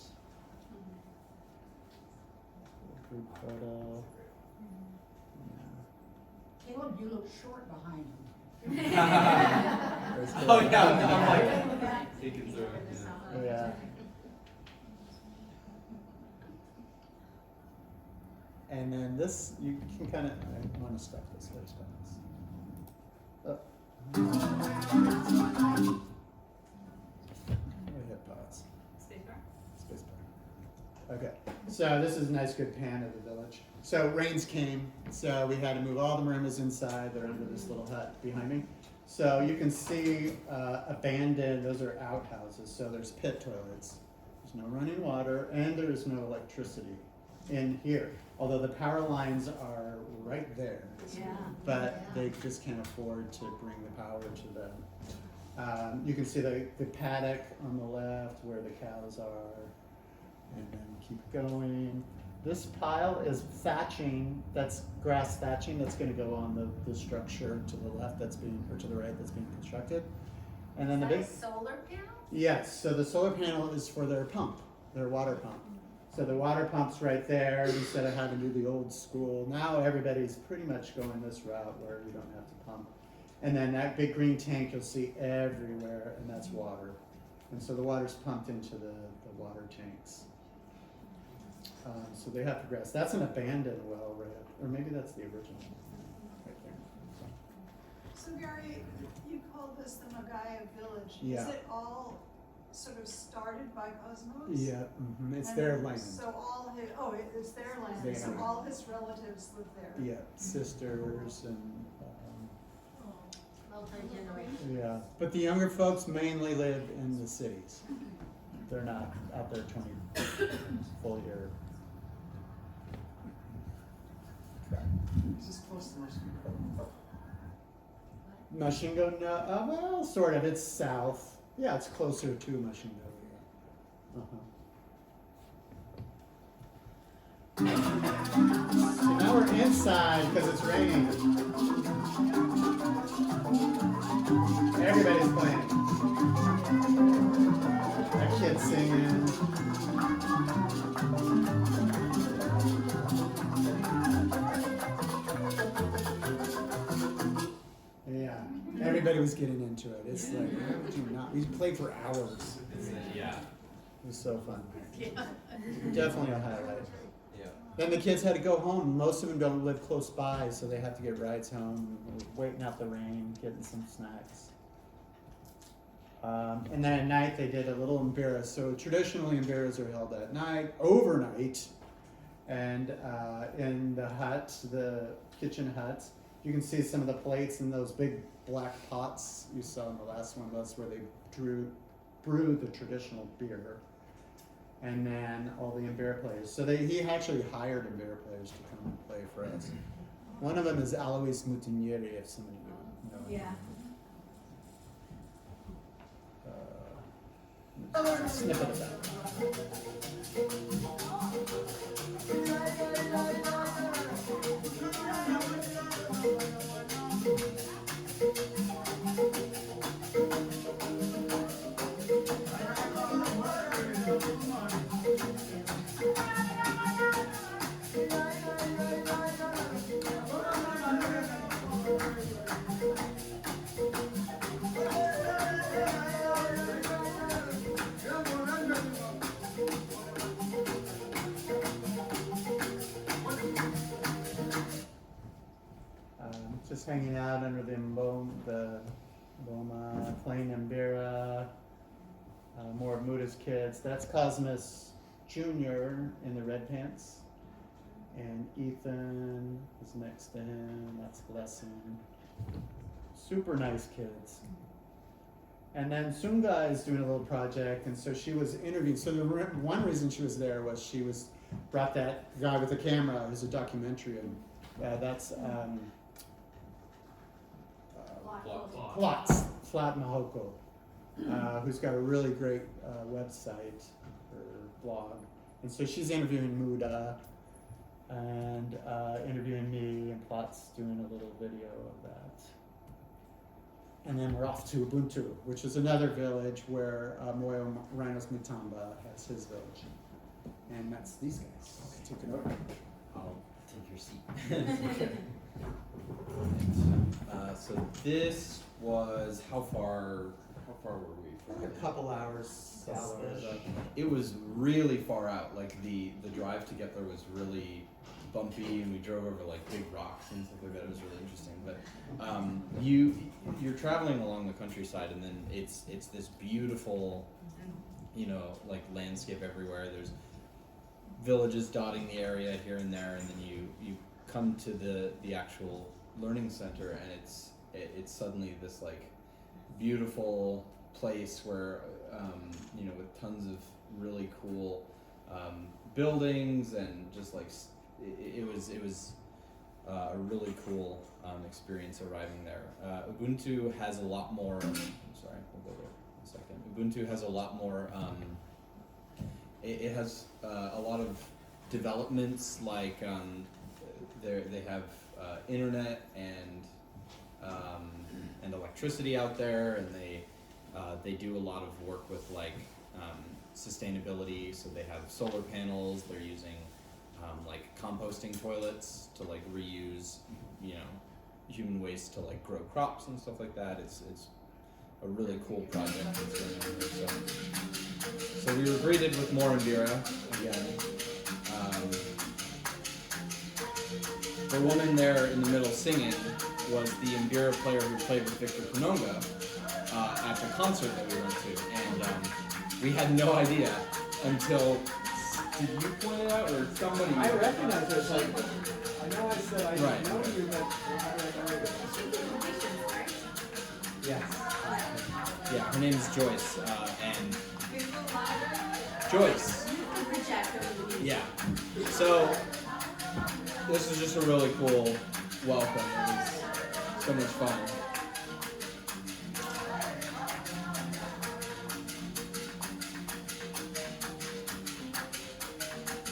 Group photo. Caleb, you look short behind him. There's Oh Caleb. yeah, I'm like taking through. Yeah. And then this, you can kind of, I want to stop this. Let's stop this. We hit pause. Space bar. Okay, so this is a nice good pan of the village. So rains came, so we had to move all the marimbas inside. They're under this little hut behind me. So you can see abandoned, those are outhouses, so there's pit toilets. There's no running water, and there's no electricity in here. Although the power lines are right there, Yeah. but they just can't afford to bring the power to them. You can see the paddock on the left where the cows are, and then keep going. This pile is thatching, that's grass thatching that's gonna go on the structure to the left or to the right that's being constructed. And then the big, Solar panel? yes, so the solar panel is for their pump, their water pump. So the water pump's right there instead of having to do the old school. Now everybody's pretty much going this route where you don't have to pump. And then that big green tank you'll see everywhere, and that's water. And so the water's pumped into the water tanks. So they have to grass. That's an abandoned well, right? Or maybe that's the original. Right there. So Gary, you call this the Magaya village. Yeah. Is it all sort of started by Cosmos? Yeah, it's And their land. So all his, it's their land, Their so land. all his relatives live there? Yeah, sisters and Multi-generational. yeah. But the younger folks mainly live in the cities. They're not out there 20 full year. Is this close to Mashingo, no, well, sort of. It's south. Yeah, it's closer to Mashingo. Yeah. So now we're inside because it's raining. Everybody's playing. That kid's singing. Yeah, everybody was getting into it. It's like, how would you not? We played for hours. Yeah. It was so fun. Definitely a highlight. Yeah. Then the kids had to go home. Most of them don't live close by, so they have to get rides home, waiting out the rain, getting some snacks. And then at night they did a little mbira. So traditionally mbiras are held at night, overnight, and in the hut, the kitchen hut, you can see some of the plates and those big black pots you saw in the last one. That's where they brewed the traditional beer. And then all the mbira players. So he actually hired mbira players to come and play for us. One of them is Alois Mutinieri, if somebody would know him. Yeah. Snippet of that. hanging out under the Mboma, playing Mbira, more of Muda's kids. That's Cosmos Jr. in the red pants. And Ethan is next to him. That's Blessing. Super nice kids. And then Sunga is doing a little project, and so she was interviewing. So one reason she was there was she brought that guy with the camera who's a documentarian. That's Flat Mahoko, who's got a really great website or blog. And so she's interviewing Muda and interviewing me, and Plot's doing a little video of that. And then we're off to Ubuntu, which is another village where Moyo Rhinos Mutamba has his village. And that's these guys. Take it over. I'll take your seat. So this was how far were we from? A couple hours south-ish. It was really far out. Like the drive to get there was really bumpy, and we drove over like big rocks and stuff like that. It was really interesting. But you're traveling along the countryside, and then it's this beautiful, like landscape everywhere. There's villages dotting the area here and there, and then you come to the actual learning center, and it's suddenly this like beautiful place where with tons of really cool buildings, and just like it was a really cool experience arriving there. Ubuntu has a lot more. I'm sorry, we'll go there in a second. Ubuntu has a lot more. It has a lot of developments, like they have internet and electricity out there, and they do a lot of work with like sustainability. So they have solar panels. They're using like composting toilets to like reuse human waste to like grow crops and stuff like that. It's a really cool project that's going on here. So we were greeted with more Mbira again. The woman there in the middle singing was the Mbira player who played with Victor Kunonga at the concert that we went to, and we had no idea until. Did you point it out, or somebody? I recognize her. Like, I know I said I didn't know you, but how did I know you? Yes. Yeah, her name is Joyce, and Joyce. Yeah. So this was just a really cool welcome. It was so much fun.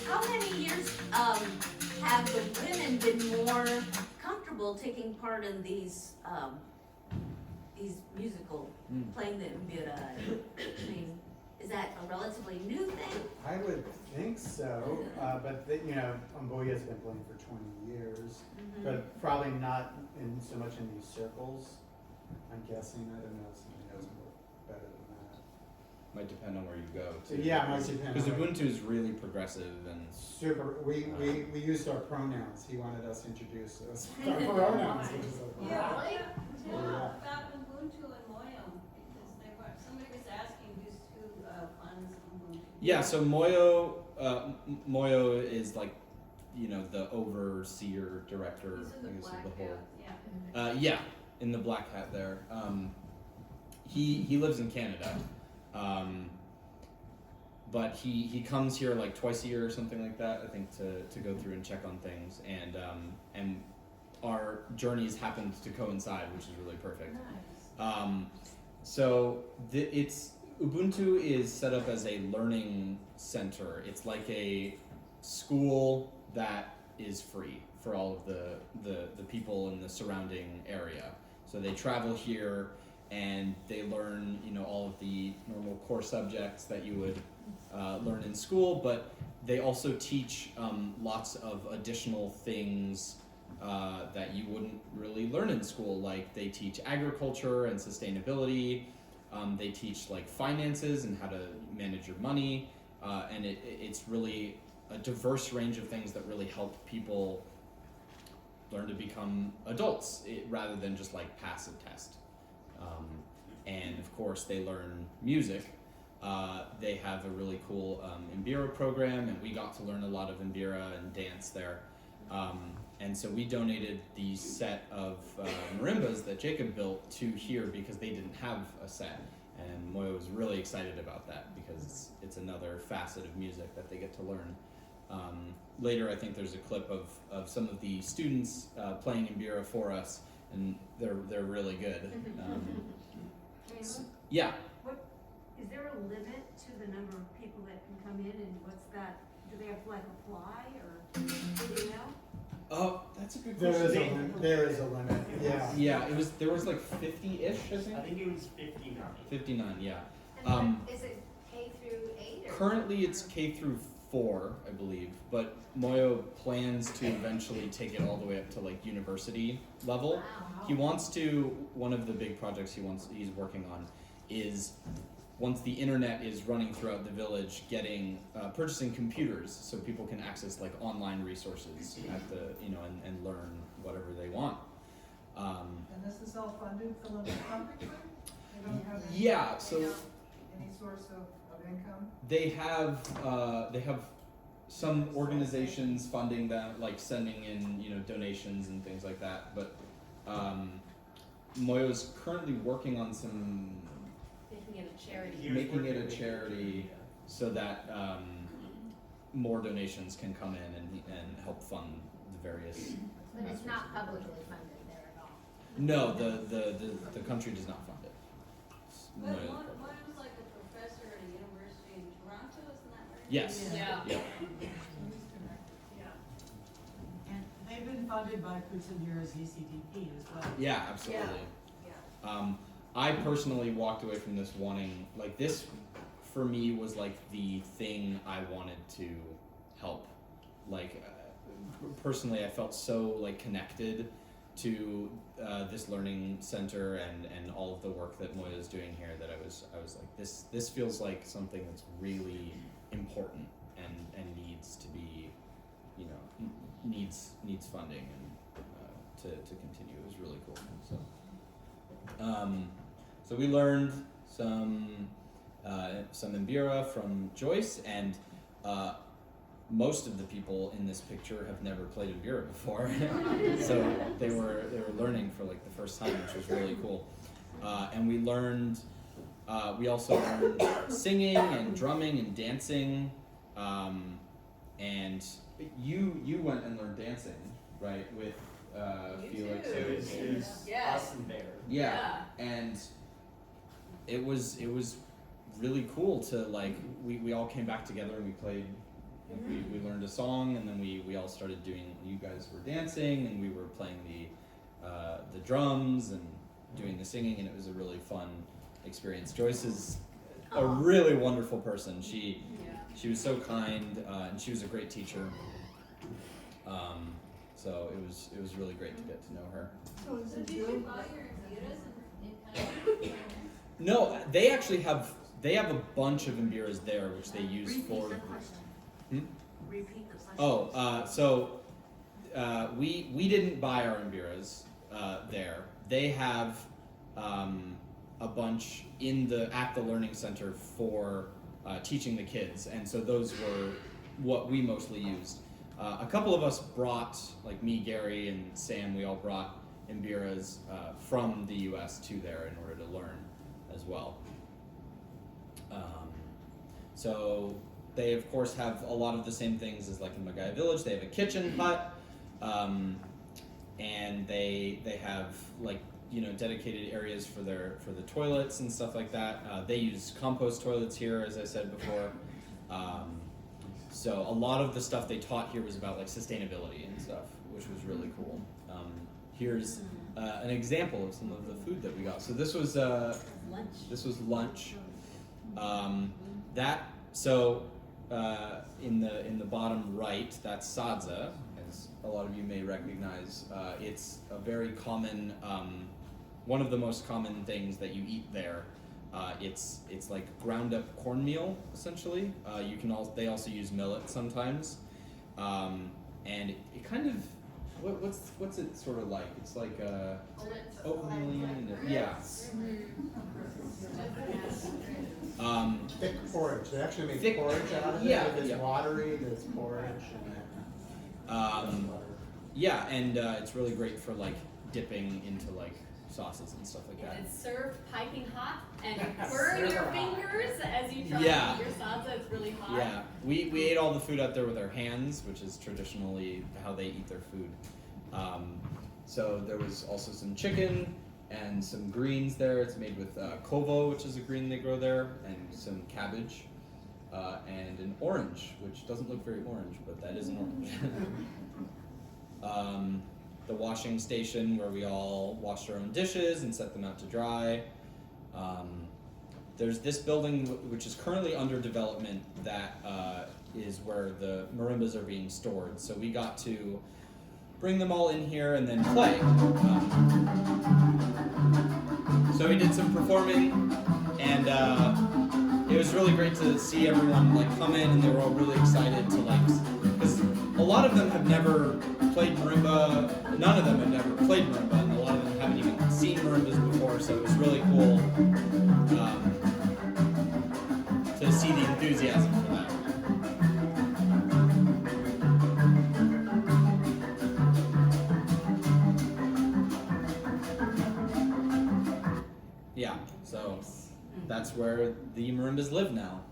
How many years have the women been more comfortable taking part in these musical, playing the mbira? I mean, is that a relatively new thing? I would think so, but Mboya's been playing for 20 years, but probably not in so much in these circles. I'm guessing. I don't know if somebody knows more better than that. Might depend on where you go too. Yeah, it might depend. Because Ubuntu is really progressive and Super. We used our pronouns. He wanted us to introduce us with our pronouns, which is so fun. Really? Tell Yeah. about Ubuntu and Moyo, because somebody was asking just who funds Ubuntu. Yeah, so Moyo is like, the overseer director, He's in the I guess, black of the whole. hat, yeah. Yeah, in the black hat there. He lives in Canada, but he comes here like twice a year or something like that, I think, to go through and check on things, and our journeys happened to coincide, which is really perfect. Nice. So it's Ubuntu is set up as a learning center. It's like a school that is free for all of the people in the surrounding area. So they travel here and they learn, all of the normal core subjects that you would learn in school, but they also teach lots of additional things that you wouldn't really learn in school. Like they teach agriculture and sustainability. They teach like finances and how to manage your money, and it's really a diverse range of things that really help people learn to become adults rather than just like pass a test. And of course, they learn music. They have a really cool Mbira program, and we got to learn a lot of Mbira and dance there. And so we donated the set of marimbas that Jacob built to here because they didn't have a set. And Moyo was really excited about that because it's another facet of music that they get to learn. Later, I think there's a clip of some of the students playing Mbira for us, and they're really good. Yeah. Is there a limit to the number of people that can come in, and what's that, do they have to like apply, or do you know? Oh, that's a good There question. is a limit, there is a limit, yeah. Yeah, there was like 50-ish, I think. I think it was 59. 59, yeah. And is it K through 8 or? Currently it's K through 4, I believe, but Moyo plans to eventually take it all the way up to like university level. Wow. He wants to, one of the big projects he's working on is once the internet is running throughout the village, purchasing computers so people can access like online resources at the, and learn whatever they want. And this is all funded philanthropically? They don't have any, Yeah, so any source of income? they have some organizations funding them, like sending in, donations and things like that, but Moyo's currently working on Making it a charity. He was making it working a with- charity so that more donations can come in and help fund the various. But it's not publicly funded there at all. No, the country does not fund it. But Moyo- one was like a professor at a university in Toronto, isn't that right? Yes. Yeah. Yep. And they've been funded by Kutsinhira's ECDP as well. Yeah, absolutely. I personally walked away from this wanting, like, this for me was like the thing I wanted to help. Like, personally, I felt so like connected to this learning center and all of the work that Moya is doing here that I was like, this feels like something that's really important and needs to be, needs funding and to continue. It was really cool. So we learned some Mbira from Joyce, and most of the people in this picture have never played Mbira before, so they were learning for like the first time, which was really cool. And we learned, we also learned singing and drumming and dancing, and you went and learned dancing, right, with Felix. It was Yeah. us and Bear. Yeah, and it was really cool to like we all came back together and we played. We learned a song, and then we all started doing. You guys were dancing, and we were playing the drums and doing the singing, and it was a really fun experience. Joyce is a really wonderful person. She was so kind, and she was a great teacher. So it was really great to get to know her. So is So it did you good? buy your Mbiras in kind of? No, they actually have a bunch of Mbiras there, which they use for. Repeat the question. Hmm? Repeat the question. Oh, so we didn't buy our Mbiras there. They have a bunch at the learning center for teaching the kids, and so those were what we mostly used. A couple of us brought, like me, Gary, and Sam, we all brought Mbiras from the U.S. to there in order to learn as well. So they, of course, have a lot of the same things as like in Magaya Village. They have a kitchen hut, and they have like dedicated areas for the toilets and stuff like that. They use compost toilets here, as I said before. So a lot of the stuff they taught here was about like sustainability and stuff, which was really cool. Here's an example of some of the food that we got. So this was Lunch. lunch. In the bottom right, that's sadza, as a lot of you may recognize. It's a very common, one of the most common things that you eat there. It's like ground up cornmeal, essentially. They also use millet sometimes, and it kind of what's it sort of like? It's like It's oatmeal and yeah. Thick porridge. They actually make Thick- porridge out of it. yeah, If it's yeah. watery, there's porridge in it. Butter. Yeah, and it's really great for like dipping into like sauces and stuff like that. And it's served piping hot, and you burn your fingers as you try Yeah. to eat your salsa. It's really hot. Yeah, we ate all the food out there with our hands, which is traditionally how they eat their food. So there was also some chicken and some greens there. It's made with kovo, which is a green they grow there, and some cabbage, and an orange, which doesn't look very orange, but that is an orange. The washing station where we all washed our own dishes and set them out to dry. There's this building which is currently under development that is where the marimbas are being stored. So we got to bring them all in here and then play. So we did some performing, and it was really great to see everyone like come in, and they were all really excited to like, because a lot of them have never played marimba. None of them have never played marimba, and a lot of them haven't even seen marimbas before. So it was really cool to see the enthusiasm for that. Yeah, so that's where the marimbas live now.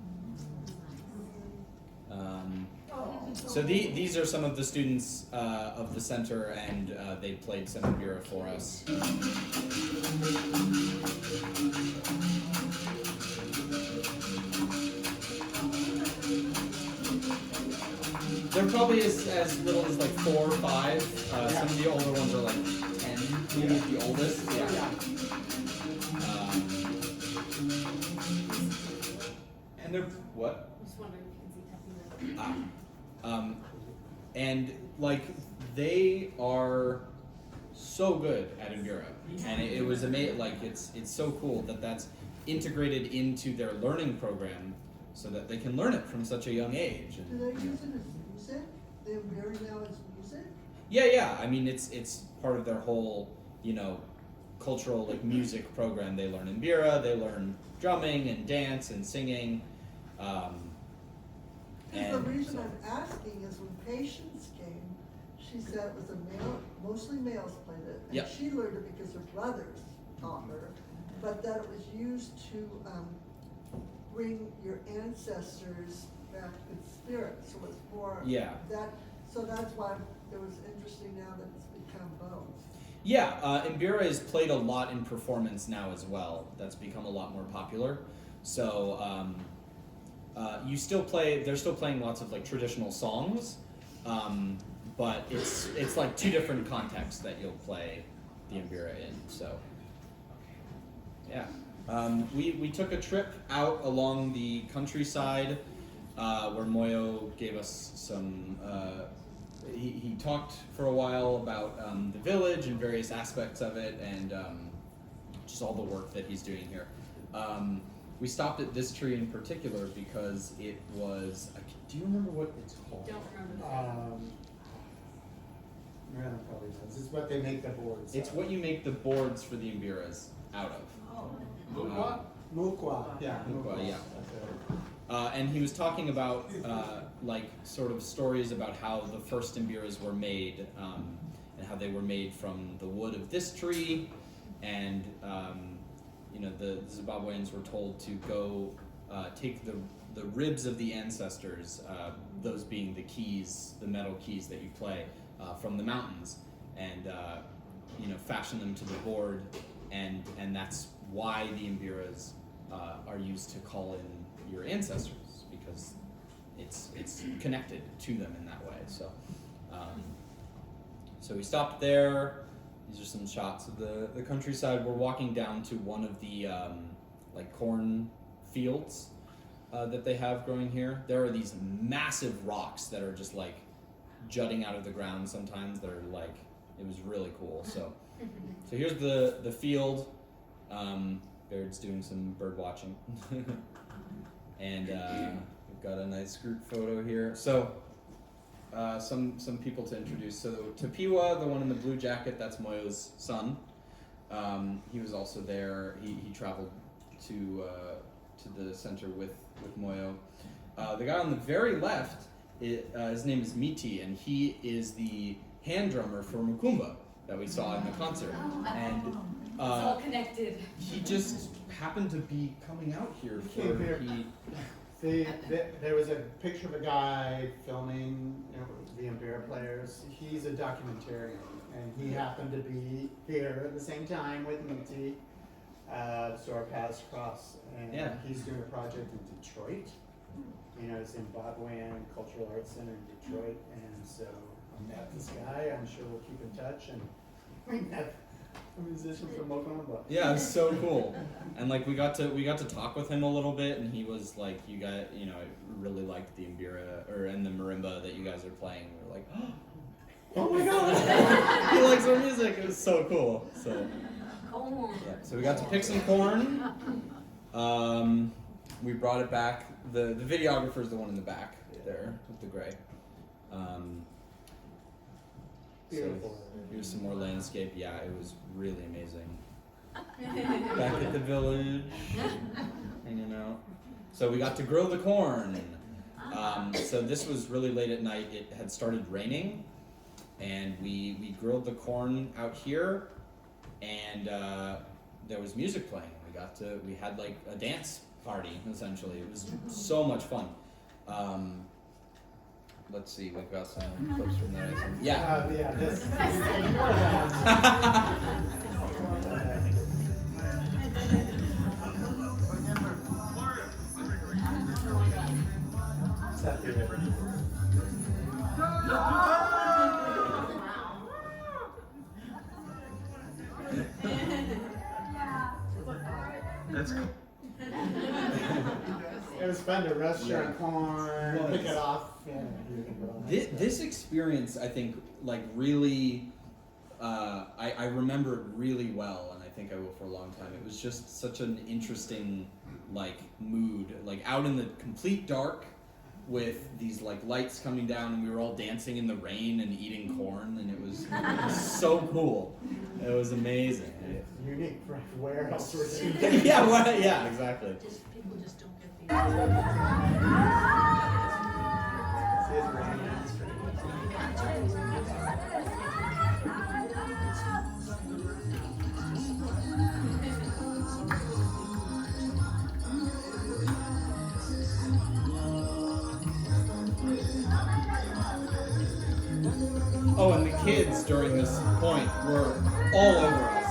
So these are some of the students of the center, and they played some mbira for us. They're probably as little as like 4 or 5. Some of the older ones are like 10, maybe the oldest. Yeah. And they're what? I'm just wondering if you can see Tucky. And like they are so good at mbira, and it was amazing. Like it's so cool that that's integrated into their learning program, so that they can learn it from such a young age. Do they use it as music? They're very now as music? Yeah. I mean, it's part of their whole, cultural like music program. They learn mbira, they learn drumming and dance and singing. The reason I'm asking is when Patience came, she said it was a male, mostly males played it, and Yep. she learned it because her brothers taught her, but that it was used to bring your ancestors back in spirit. So it's more that. So that's why it was interesting now that it's become both. Yeah, mbira is played a lot in performance now as well. That's become a lot more popular. So you still play. They're still playing lots of like traditional songs, but it's like 2 different contexts that you'll play the mbira in. So yeah, we took a trip out along the countryside where Moyo gave us some. He talked for a while about the village and various aspects of it, and just all the work that he's doing here. We stopped at this tree in particular because it was. Do you remember what it's called? Don't remember that. Miranda probably knows. It's what they make the boards. It's what you make the boards for the mbiras out of. Mukwa. Yeah. Mukwa, yeah. That's it. And he was talking about like sort of stories about how the first mbiras were made, and how they were made from the wood of this tree, and the Zimbabweans were told to go take the ribs of the ancestors, those being the keys, the metal keys that you play, from the mountains, and fashion them to the board, and that's why the mbiras are used to call in your ancestors, because it's connected to them in that way. So so we stopped there. These are some shots of the countryside. We're walking down to one of the like corn fields that they have growing here. There are these massive rocks that are just like jutting out of the ground sometimes. They're like, it was really cool. So here's the field. Baird's doing some bird watching. And we've got a nice group photo here. So some people to introduce. So Tapiwa, the one in the blue jacket, that's Moyo's son. He was also there. He traveled to the center with Moyo. The guy on the very left, his name is Miti, and he is the hand drummer for Mukumba that we saw in the concert. And It's all connected. he just happened to be coming out here He came here. There was a picture of a guy filming, the Impera players. He's a documentarian, and he happened to be here at the same time with Muti. So our paths crossed, and he's doing a project in Detroit. Zimbabwean Cultural Arts Center in Detroit, and so I met this guy. I'm sure we'll keep in touch, and we met a musician from Mukumba. Yeah, it was so cool. And like we got to talk with him a little bit, and he was like, I really liked the Mbira and the marimba that you guys are playing. We were like, oh my god, he likes our music. It was so cool. So so we got to pick some corn. We brought it back. The videographer's the one in the back there with the gray. Beautiful. So here's some more landscape. Yeah, it was really amazing. Back at the village, hanging out. So we got to grow the corn. So this was really late at night. It had started raining, and we grilled the corn out here, and there was music playing. We had like a dance party essentially. It was so much fun. Let's see, we've got some clips from there. Yeah. This. That's cool. It was fun to roast your corn, Well, pick it off. This experience, I think, like really, I remember it really well, and I think I will for a long time. It was just such an interesting, like, mood, like out in the complete dark, with these like lights coming down, and we were all dancing in the rain and eating corn, and it was so cool. It was amazing. Unique, right? Where else were they? Yeah, exactly. People just don't get the. Oh, and the kids during this point were all over us.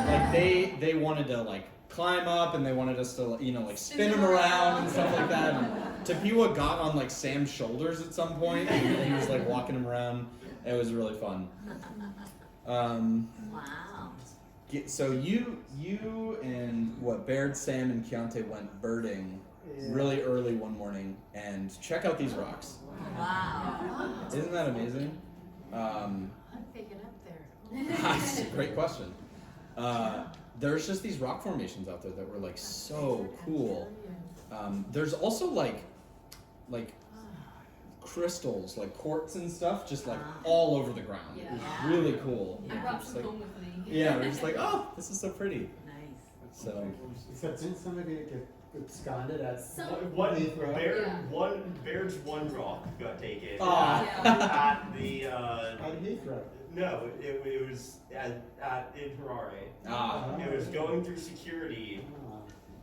Like they wanted to like climb up, and they wanted us to like spin them around and stuff like that. And Tapiwa got on like Sam's shoulders at some point, and he was like walking him around. It was really fun. Wow. So you and Baird, Sam, and Keontae went birding really early one morning, and check out these rocks. Wow. Isn't that amazing? How'd they get up there? That's a great question. There's just these rock formations out there that were like so cool. There's also like crystals, like quartz and stuff, just like all over the ground. It was really cool. I brought Just some like, home with me. yeah, we're just like, oh, this is so pretty. Nice. So So didn't somebody get absconded at Baird's one rock got taken Ah. at the at Heathrow? no, it was in Harare. ah, It was going through security.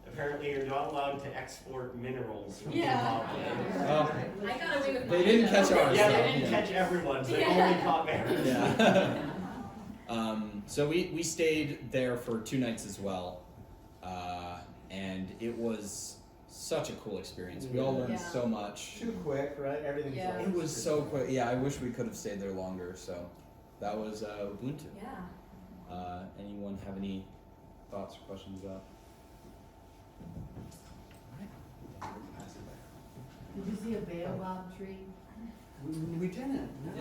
Apparently, you're not allowed to export minerals from Zimbabwe. I got away with they mine, didn't though. catch ours. Yeah, though. they didn't catch everyone, so they only caught Baird. Yeah. So we stayed there for 2 nights as well, and it was such a cool experience. We all learned Yeah. so much. Too quick, right? Everything's Yeah. It was so quick. Yeah, I wish we could have stayed there longer. So that was Ubuntu. Yeah. Anyone have any thoughts or questions about? Did you see a baobab tree? We didn't. No.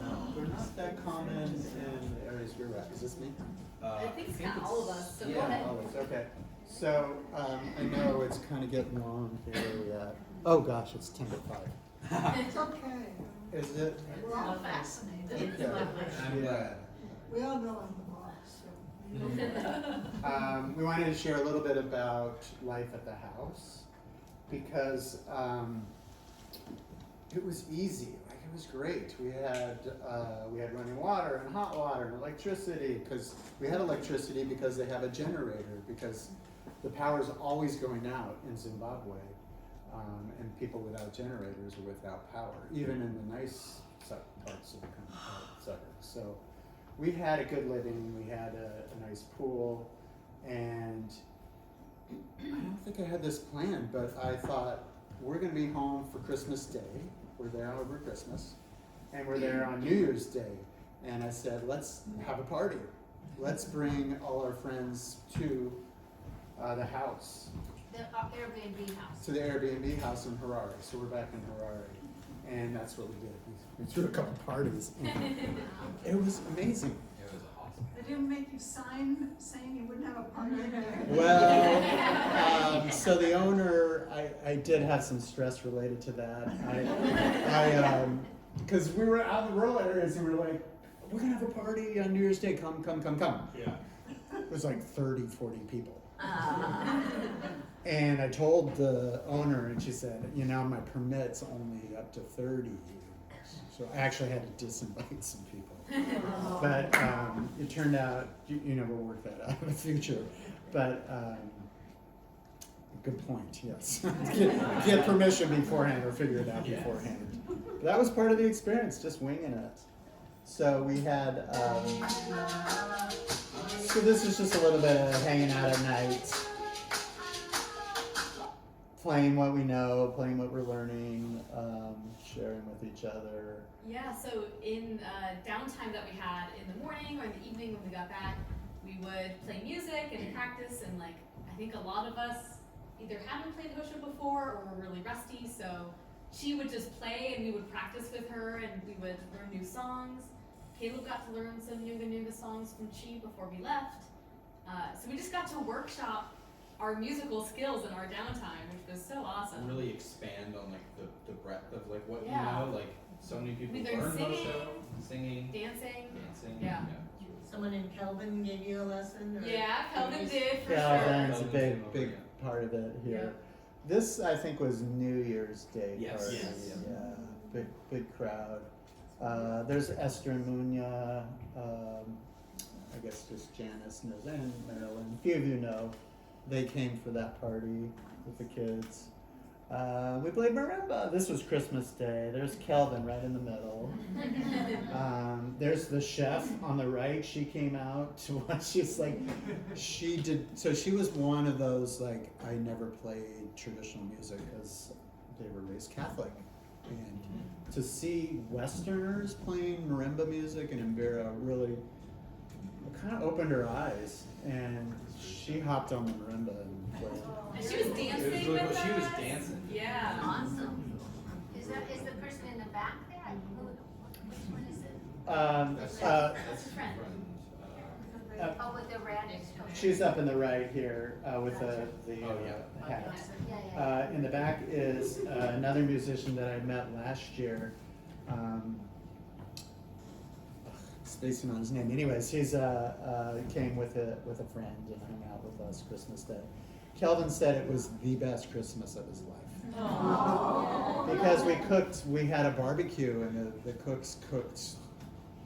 No. They're not that common in the areas we're at. Is this me? I think it's kind of all of us, so go Yeah, ahead. always. Okay. So I know it's kind of getting long here. Oh gosh, it's 10 to 5. It's okay. Is it? We're all fascinated. Okay. I'm glad. We all know I'm the boss, so. We wanted to share a little bit about life at the house because it was easy. Like it was great. We had running water and hot water and electricity because we had electricity because they have a generator because the power is always going out in Zimbabwe, and people without generators are without power, even in the nice parts of the suburbs. So we had a good living. We had a nice pool, and I don't think I had this planned, but I thought we're going to be home for Christmas Day. We're there over Christmas, and we're there on New Year's Day. And I said, let's have a party. Let's bring all our friends to the house, The Airbnb house. to the Airbnb house in Harare. So we're back in Harare, and that's what we did. We threw a couple parties, and it was amazing. It was awesome. They didn't make you sign saying you wouldn't have a party there? Well, so the owner, I did have some stress related to that. Because we were out in the rural areas and we were like, we're gonna have a party on New Year's Day, come. Yeah. It was like 30, 40 people. And I told the owner and she said, my permit's only up to 30. So I actually had to disinvite some people. But it turned out, we'll work that out in the future. But good point, yes. Get permission beforehand or figure it out beforehand. But that was part of the experience, just winging it. So we had, so this is just a little bit of hanging out at night, playing what we know, playing what we're learning, sharing with each other. Yeah, so in downtime that we had in the morning or in the evening when we got back, we would play music and practice, and I think a lot of us either hadn't played Hosho before or were really rusty, so she would just play and we would practice with her and we would learn new songs. Caleb got to learn some Nyunga songs from Chi before we left. So we just got to workshop our musical skills in our downtime, which was so awesome. Really expand on the breadth of what Yeah. you know. So many people We learned learn singing, singing, dancing. dancing. Yeah. Someone in Kelvin gave you a lesson? Or Yeah, Kelvin did for Calvin's sure. a big part of it here. This, I think, was New Year's Day Yes. party. Yes. Yeah, big crowd. There's Esther and Munya. I guess just Janice knows, and Marilyn. A few of you know. They came for that party with the kids. We played marimba. This was Christmas Day. There's Kelvin right in the middle. There's the chef on the right. She came out to watch. She's like, she was one of those I never played traditional music because they were raised Catholic. And to see Westerners playing marimba music in Embera really kind of opened her eyes, and she hopped on the marimba and played. And she was dancing It was really with cool. us. She was dancing. Yeah. Awesome. Is the person in the back there? Which one is it? That's That's a friend. Oh, with the red. She's up in the right here with the hat. Yeah. In the back is another musician that I met last year. Spacing on his name. Anyways, he's came with a friend and hung out with us Christmas Day. Kelvin said it was the best Christmas of his life. Aww. Because we had a barbecue and the cooks cooked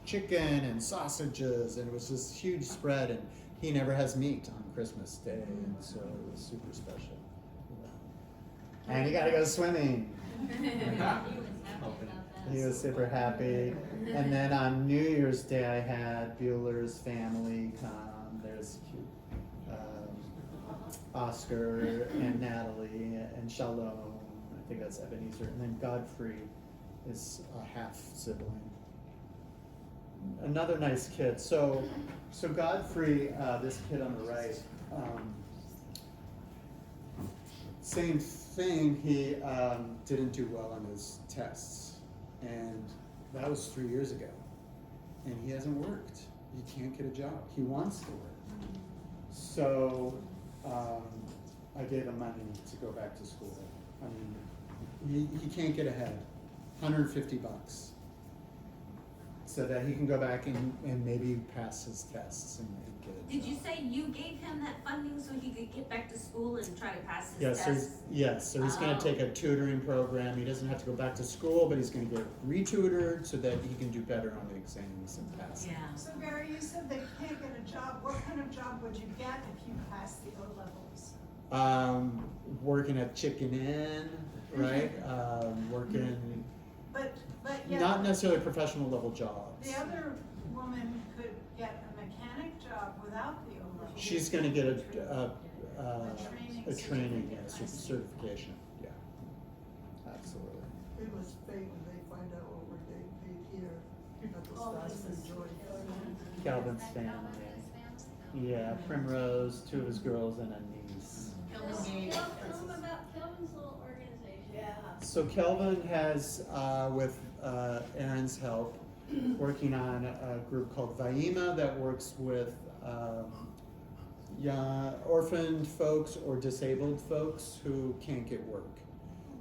chicken and sausages, and it was this huge spread, and he never has meat on Christmas Day, and so it was super special. And he got to go swimming. He was super happy. And then on New Year's Day, I had Bueller's family come. There's Oscar and Natalie and Shalom. I think that's Ebenezer. And then Godfrey is a half sibling. Another nice kid. So Godfrey, this kid on the right, same thing. He didn't do well on his tests, and that was 3 years ago. And he hasn't worked. He can't get a job. He wants to work. So I gave him money to go back to school. I mean, he can't get ahead. $150. so that he can go back and maybe pass his tests and get a Did you job. say you gave him that funding so he could get back to school and try to pass his Yes, tests? so he's gonna Oh. take a tutoring program. He doesn't have to go back to school, but he's gonna get retutored so that he can do better on the exams and pass. Yeah. So Barry, you said they can't get a job. What kind of job would you get if you passed the O-levels? Working at Chicken Inn, right? Working, But yet, not necessarily professional level jobs. the other woman could get a mechanic job without the O-levels. She's gonna get a training training, yeah, certification, yeah. Absolutely. It was fate when they find out what we're getting paid here at the Stas and Joy. Calvin's family. Yeah, Primrose, 2 of his girls and a niece. Kelvin Tell gave. them about Kelvin's little organization. Yeah. So Kelvin has, with Aaron's help, working on a group called Vaima that works with young orphaned folks or disabled folks who can't get work.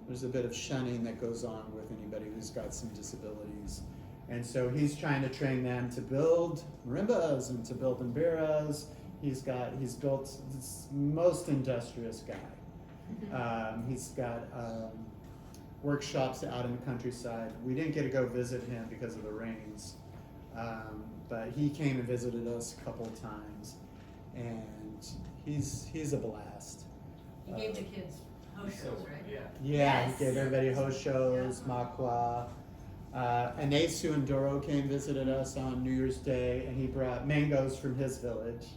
There's a bit of shunning that goes on with anybody who's got some disabilities. And so he's trying to train them to build marimbas and to build mbiras. He's built this most industrious guy. He's got workshops out in the countryside. We didn't get to go visit him because of the rains, but he came and visited us a couple of times, and he's a blast. He gave the kids host shows, right? Yeah. Yeah, Yes. he gave everybody host shows, makwa. Anesu and Doro came visited us on New Year's Day, and he brought mangoes from his village.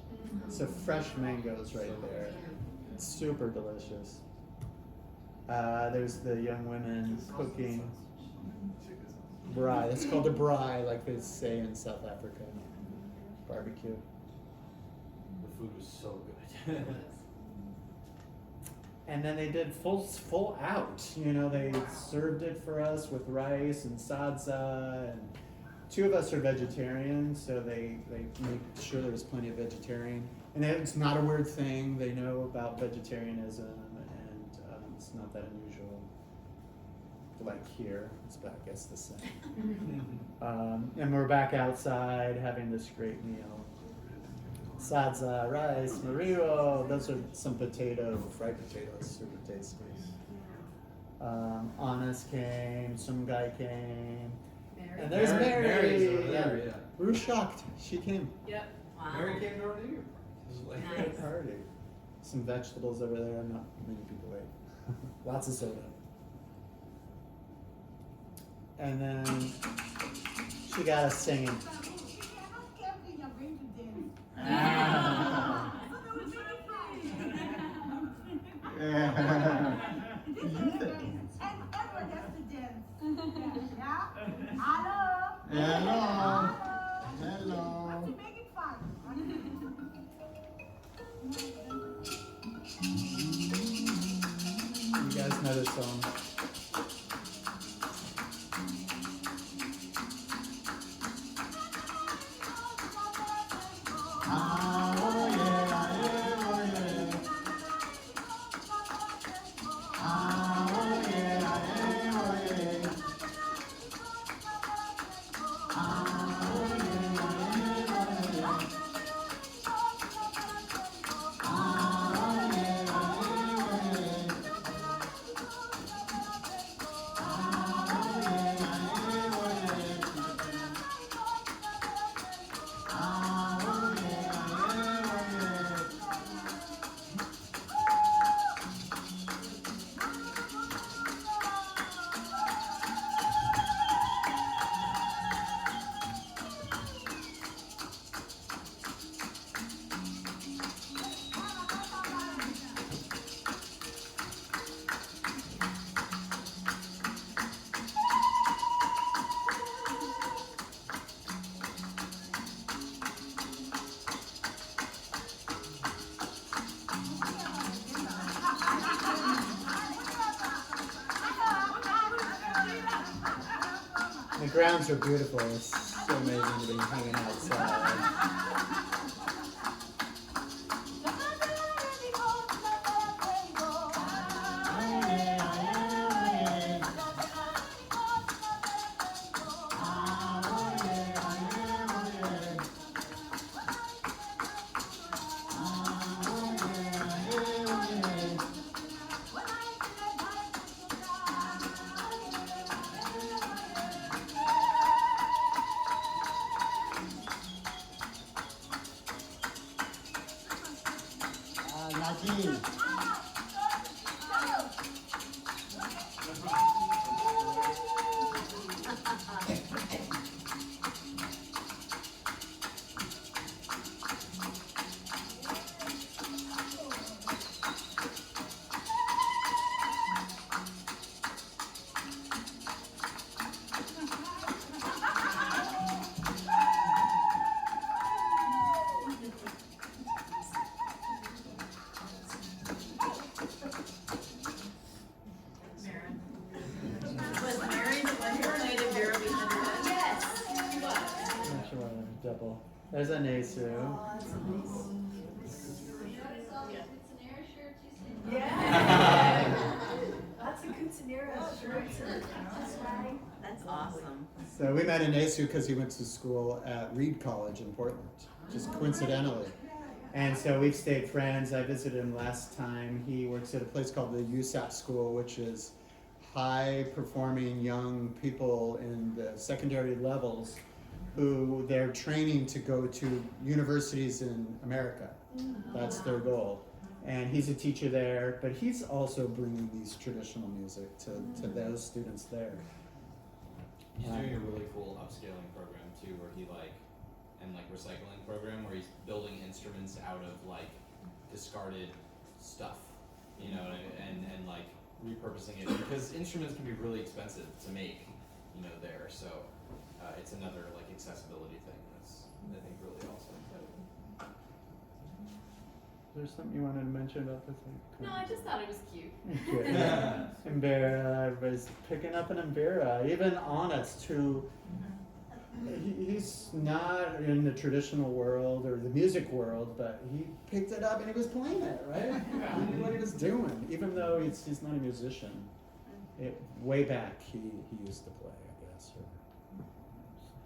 So fresh mangoes right there. It's super delicious. There's the young women cooking braai. It's called a braai, like they say in South Africa. Barbecue. The food was so good. And then they did full out. You know, they served it for us with rice and sadza, and 2 of us are vegetarian, so they made sure there was plenty of vegetarian. And it's not a weird thing. They know about vegetarianism, and it's not that unusual. Like here, it's I guess the same. And we're back outside having this great meal. Sadza, rice, mariro, those are some fried potatoes, super tasty. Anna's came, some guy came. And there's Mary. Mary's over there, yeah. We were shocked. She came. Yep. Wow. Mary came to our New Year. It was like Nice. Great party. Some vegetables over there. Not many people ate. Lots of soda. And then she got us singing. Hello. You guys know this song. The grounds are beautiful. It's so amazing to be hanging outside. Was Mary the one who played in Vera behind the bed? Yes. Not sure why I have a double. There's a Nesu. Yeah. Lots of Kutsinhira shirts. That's right. That's awesome. So we met Nesu because he went to school at Reed College in Portland, just coincidentally. And so we've stayed friends. I visited him last time. He works at a place called the USAP School, which is high-performing young people in the secondary levels who they're training to go to universities in America. That's their goal. And he's a teacher there, but he's also bringing these traditional music to those students there. He's doing a really cool upscaling program too, where he recycling program where he's building instruments out of discarded stuff, and like repurposing it because instruments can be really expensive to make, there. So it's another accessibility thing that's I think really awesome. Is there something you wanted to mention about this? No, I just thought it was cute. Mbera, everybody's picking up an Mbera. Even Onyx, who he's not in the traditional world or the music world, but he picked it up and he was playing it, right? He knew what he was doing, even though he's not a musician. Way back, he used to play, I guess, or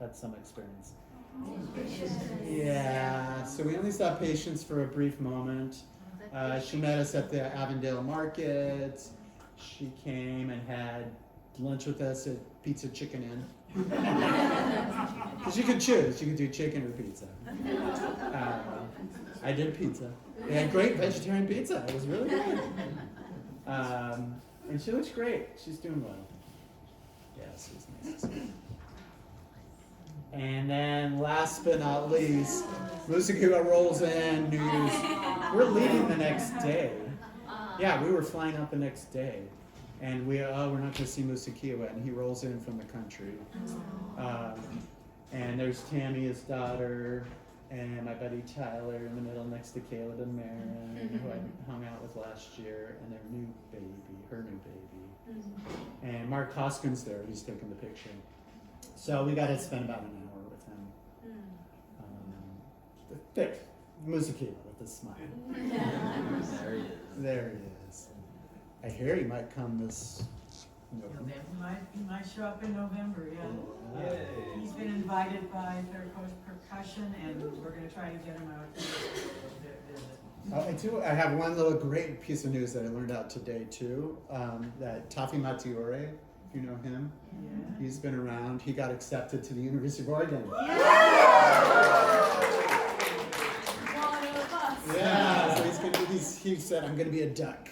had some experience. Yeah, so we only saw Patience for a brief moment. She met us at the Avondale Market. She came and had lunch with us at Pizza Chicken Inn. Because you could choose, you could do chicken or pizza. I did pizza. They had great vegetarian pizza, it was really good. And she looks great, she's doing well. Yeah, she's nice. And then last but not least, Musakiwa rolls in news. We're leaving the next day. Yeah, we were flying out the next day. And we're not going to see Musakiwa, and he rolls in from the country. And there's Tammy, his daughter, and my buddy Tyler in the middle next to Caleb and Marin, who I hung out with last year, and their new baby, her new baby. And Mark Hoskin's there, he's taking the picture. So we got to spend about an hour with him. There, Musakiwa with a smile. There he is. There he is. I hear he might come this November. He might show up in November, yeah. Yay. He's been invited by Third Coast Percussion, and we're going to try to get him out to visit. I have one little great piece of news that I learned out today too. That Tafi Matiore, if you know him, he's been around. He got accepted to the University of Oregon. Yeah, so he said, I'm going to be a duck.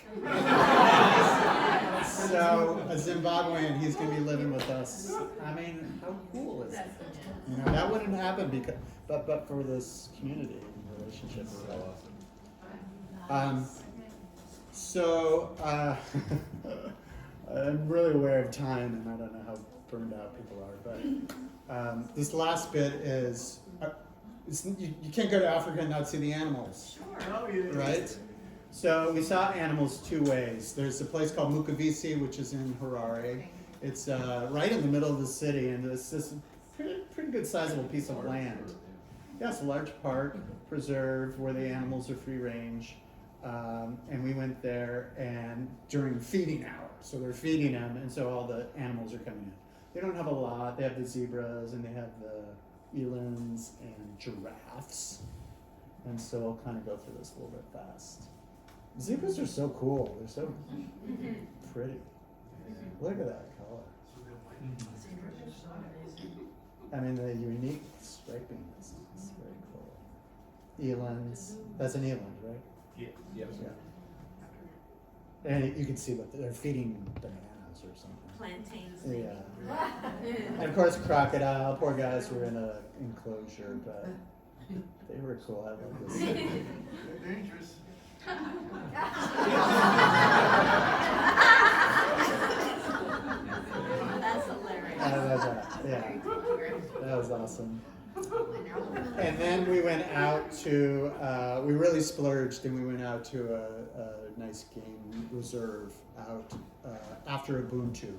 So, a Zimbabwean, he's going to be living with us. I mean, how cool is that? That wouldn't happen but for this community and relationship. I'm really aware of time, and I don't know how burned out people are, but this last bit is, you can't go to Africa and not see the animals, right? So we saw animals two ways. There's a place called Mukavisi, which is in Harare. It's right in the middle of the city, and it's this pretty good sizable piece of land. Yeah, it's a large park, preserve, where the animals are free range. And we went there and during feeding hour. So they're feeding them, and so all the animals are coming in. They don't have a lot. They have the zebras, and they have the elands and giraffes. And so I'll kind of go through this a little bit fast. Zebras are so cool. They're so pretty. Look at that color. I mean, the unique striping is very cool. Elands. That's an eland, right? Yep. Yeah. And you can see what they're feeding bananas or something. Plantains. Yeah. And of course, crocodile. Poor guys were in a enclosure, but they were cool. I love this. They're dangerous. That's hilarious. I love that. Yeah, that was awesome. And then we went out to, we really splurged and we went out to a nice game reserve out after Ubuntu.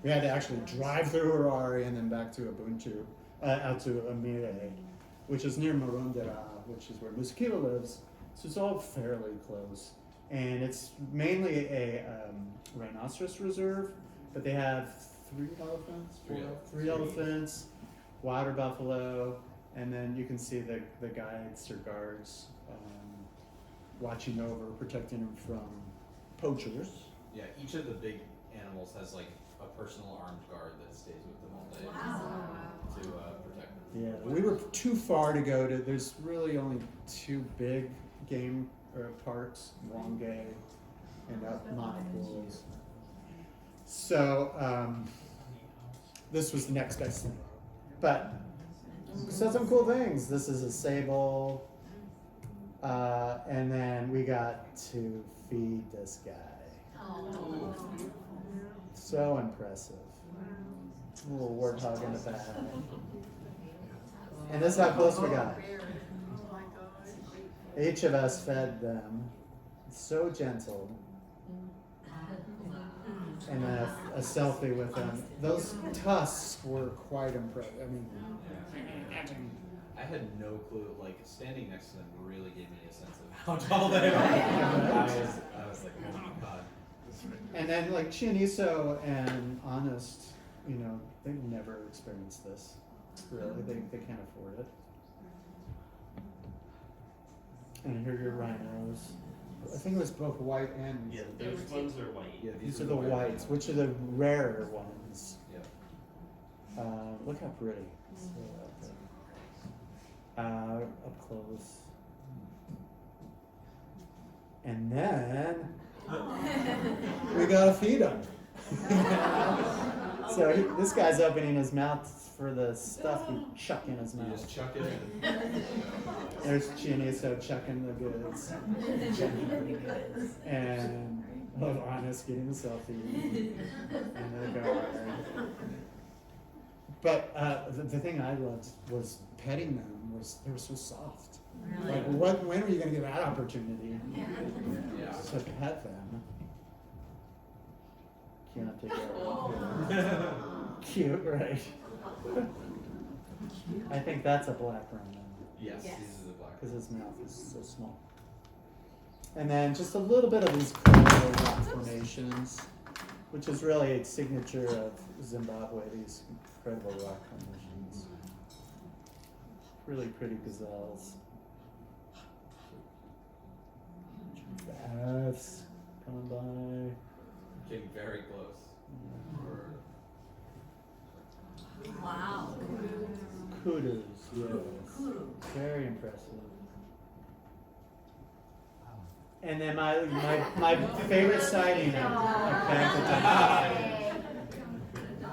We had to actually drive through Harare and then back to Ubuntu, out to Amire, which is near Marondera, which is where Muskila lives. So it's all fairly close. And it's mainly a rhinoceros reserve, but they have three elephants, water buffalo, and then you can see the guides or guards watching over, protecting them from poachers. Yeah, each of the big animals has like a personal armed guard that stays with them all day to protect them. Yeah, we were too far to go to. There's really only two big game parks, Wonge and up Monopools. So this was the next best thing. But we saw some cool things. This is a sable, and then we got to feed this guy. Oh. So impressive. A little warthog in the back. And this is how close we got. Each of us fed them. So gentle. And then a selfie with them. Those tusks were quite impressive. I mean, I had no clue. Like standing next to them really gave me a sense of how tall they are. I was like, oh my god. and then like Chianiso and Honest, you know, they've never experienced this. Really, they can't afford it. And here are your rhinos. I think it was both white and. Yeah, those ones are white. Yeah, These are the whites, which are the rarer ones. Yeah. Look how pretty. So up close. And then we gotta feed him. So this guy's opening his mouth for the stuff we chuck in his You mouth. just chuck it in. There's Chianiso chucking the goods. And Honest getting the selfie. And the guard. But the thing I loved was petting them. They were so soft. Really? Like, when are you going to get that opportunity Yeah. to pet them? Can't take it. Cute, right? I think that's a black rhino Yes, Yes. these are the black. because his mouth is so small. And then just a little bit of these cool rock formations, which is really a signature of Zimbabwe, these incredible rock formations. Really pretty gazelles. Bats coming by. Getting very close. Wow. Kudos, yes. Kudu. Very impressive. And then my favorite sighting of Pankton.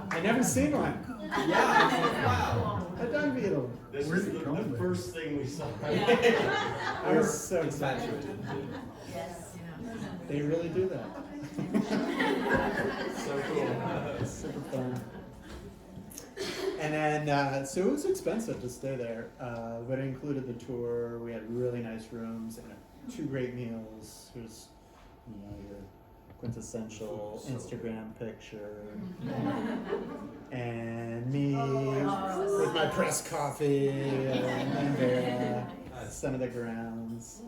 I never seen one. Yeah. A dung beetle. This was the first thing we saw. I was so excited. Infatuated. Yes. They really do that. So cool. It's super fun. And then, so it was expensive to stay there, but it included the tour. We had really nice rooms and 2 great meals. Here's, you know, your quintessential Instagram picture. And me with my pressed coffee and some of the grounds.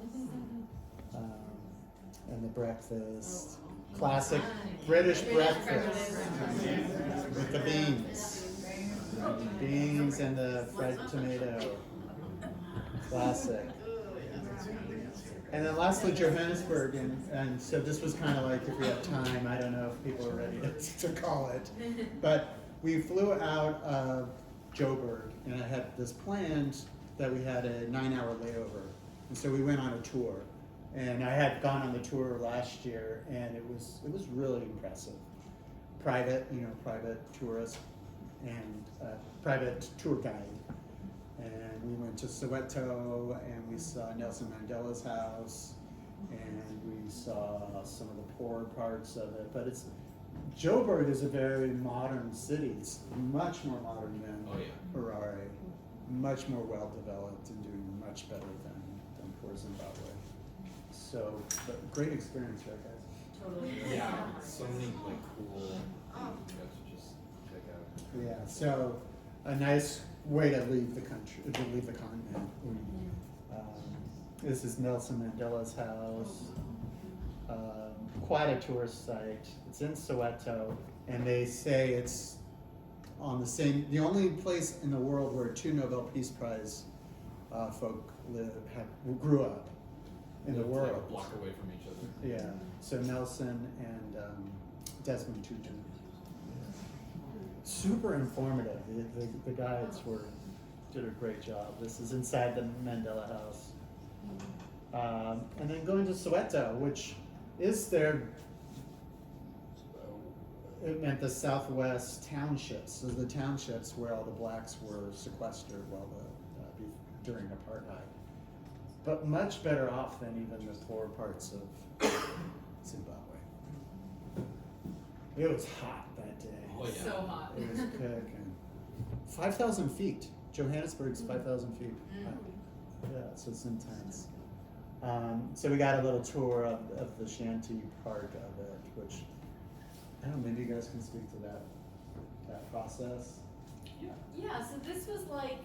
And the breakfast. Classic British breakfast with the beans. Beans and the fried tomato. Classic. And then lastly, Johannesburg, and so this was kind of like, if we have time, I don't know if people are ready to call it, but we flew out of Joburg, and I had this planned that we had a 9-hour layover, and so we went on a tour. And I had gone on the tour last year, and it was really impressive. Private tourist and private tour guide. And we went to Soweto, and we saw Nelson Mandela's house, and we saw some of the poor parts of it. But Joburg is a very modern city. It's much more modern than Harare, much more well developed and doing much better than poor Zimbabwe. So, but great experience, right, guys? Totally. Yeah, so many like cool things you guys should just check out. Yeah, so a nice way to leave the country, to leave the continent. This is Nelson Mandela's house. Quite a tourist site. It's in Soweto, and they say it's on the only place in the world where 2 Nobel Peace Prize folk grew up in the Lived, world. like, a block away from each other. Yeah, so Nelson and Desmond Tutu. Super informative. The guides did a great job. This is inside the Mandela House. And then going to Soweto, which is it meant the Southwest townships. So the townships where all the blacks were sequestered during apartheid. But much better off than even the poor parts of Zimbabwe. It was hot that day. Oh, yeah. So hot. It was cooking. 5,000 feet. Johannesburg's 5,000 feet. Yeah, so it's intense. So we got a little tour of the shanty part of it, which, I don't know, maybe you guys can speak to that process. Yeah, so this was like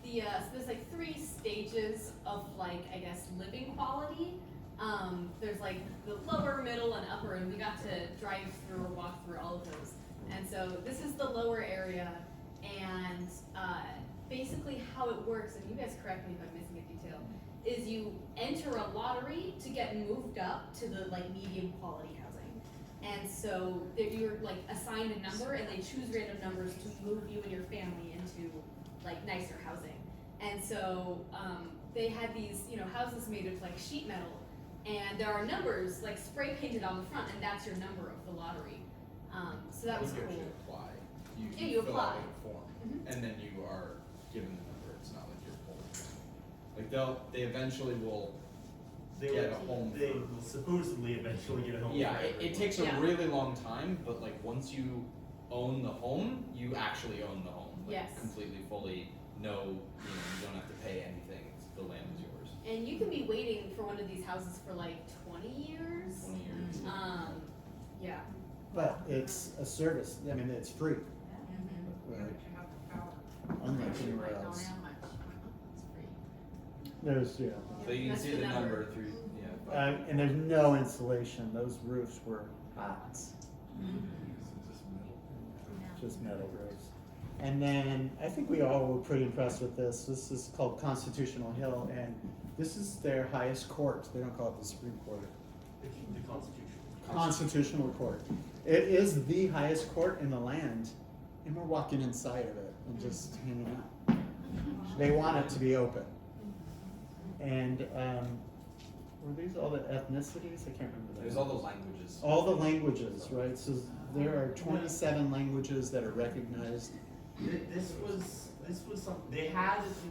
so there's like 3 stages of like, I guess, living quality. There's like the lower, middle, and upper, and we got to drive through or walk through all of those. And so this is the lower area, and basically how it works, and you guys correct me if I'm missing a detail, is you enter a lottery to get moved up to the like medium quality housing. And so you're like assigned a number, and they choose random numbers to move you and your family into like nicer housing. And so they had these, houses made of like sheet metal, and there are numbers like spray painted on the front, and that's your number of the lottery. So that was You cool. actually apply. You fill apply. out a form, and then you are given the number. It's not like you're pulled. Like they eventually will get a home. They will supposedly eventually get a home. Yeah, for it everyone. takes a Yeah. really long time, but like once you own the home, you actually own the home. Like, Yes. completely, fully. You don't have to pay anything. The land is yours. And you can be waiting for one of these houses for like 20 years. 20 years. Yeah. But it's a service. I mean, it's free. Right. Unlike anywhere else. There's, So you can That's see the the number. number through. Yeah. and there's no insulation. Those roofs were hot. Just metal roofs. And then I think we all were pretty impressed with this. This is called Constitutional Hill, and this is their highest court. They don't call it the Supreme Court. The Constitution. Constitutional Court. It is the highest court in the land, and we're walking inside of it and just hanging out. They want it to be open. And were these all the ethnicities? I can't remember. There's all the languages. All the languages, right? So there are 27 languages that are recognized. This was something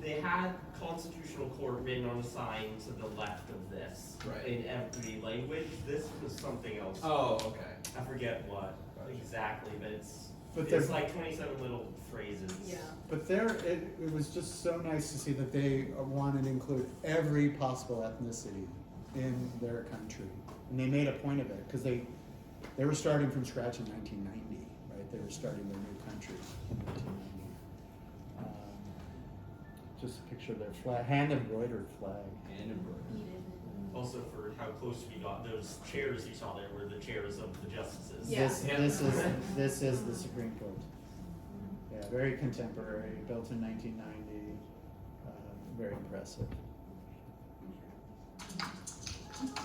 they had constitutional court written on a sign to the left of this. Right. In every language. This was something else. Oh, okay. I forget what exactly, but But it's there's like 27 little phrases. Yeah. But it was just so nice to see that they wanted to include every possible ethnicity in their country, and they made a point of it because they were starting from scratch in 1990, right? They were starting their new country in 1990. Just a picture of their flag, hand embroidered flag. And embroidered. Also, for how close we got, those chairs you saw there were the chairs of the justices. Yeah. This is the Supreme Court. Yeah, very contemporary, built in 1990. Very impressive.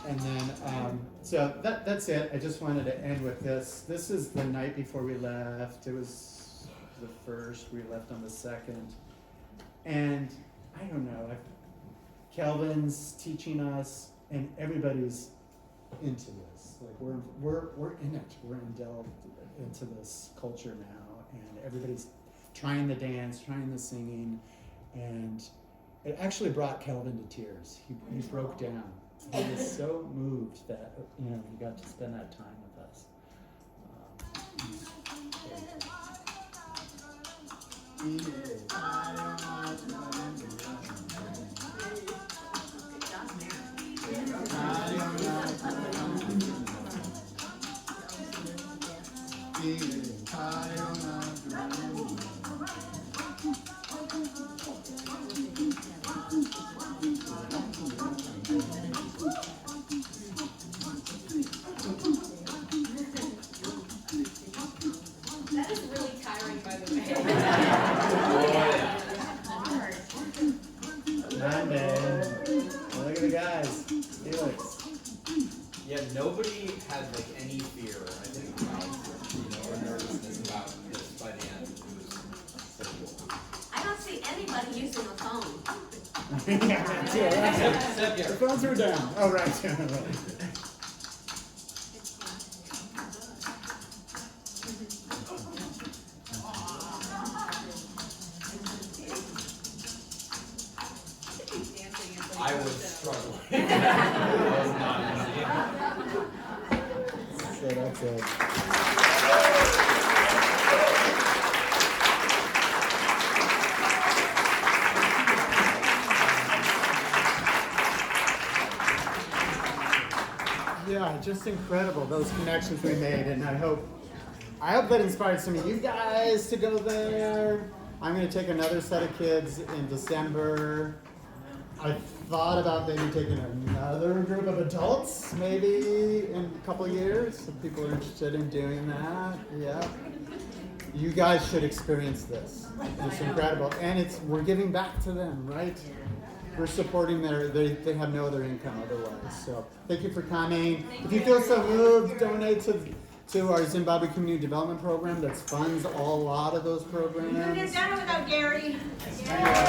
And then, so that's it. I just wanted to end with this. This is the night before we left. It was the first. We left on the 2nd. And I don't know. Kelvin's teaching us and everybody's into this. Like we're in it. We're delved into this culture now, and everybody's trying the dance, trying the singing, and it actually brought Kelvin to tears. He broke down. He was so moved that he got to spend that time with us. That is really tiring, by the way. Monday. Look at the guys. Felix. Yeah, nobody had like any fear, I think, about, or nervousness about this by the end. It was so cool. I don't see anybody using a phone. Except The phones are down. Oh, right. I was struggling. It was not easy. So that's it. Yeah, just incredible, those connections we made, and I hope that inspired some of you guys to go there. I'm going to take another set of kids in December. I thought about maybe taking another group of adults, maybe in a couple of years, if people are interested in doing that. Yeah. You guys should experience this. It's incredible. And we're giving back to them, right? We're supporting they have no other income otherwise. So thank you for coming. If you feel so moved, donate to our Zimbabwe Community Development Program that funds a lot of those programs. You're gonna get down without Gary. Yeah.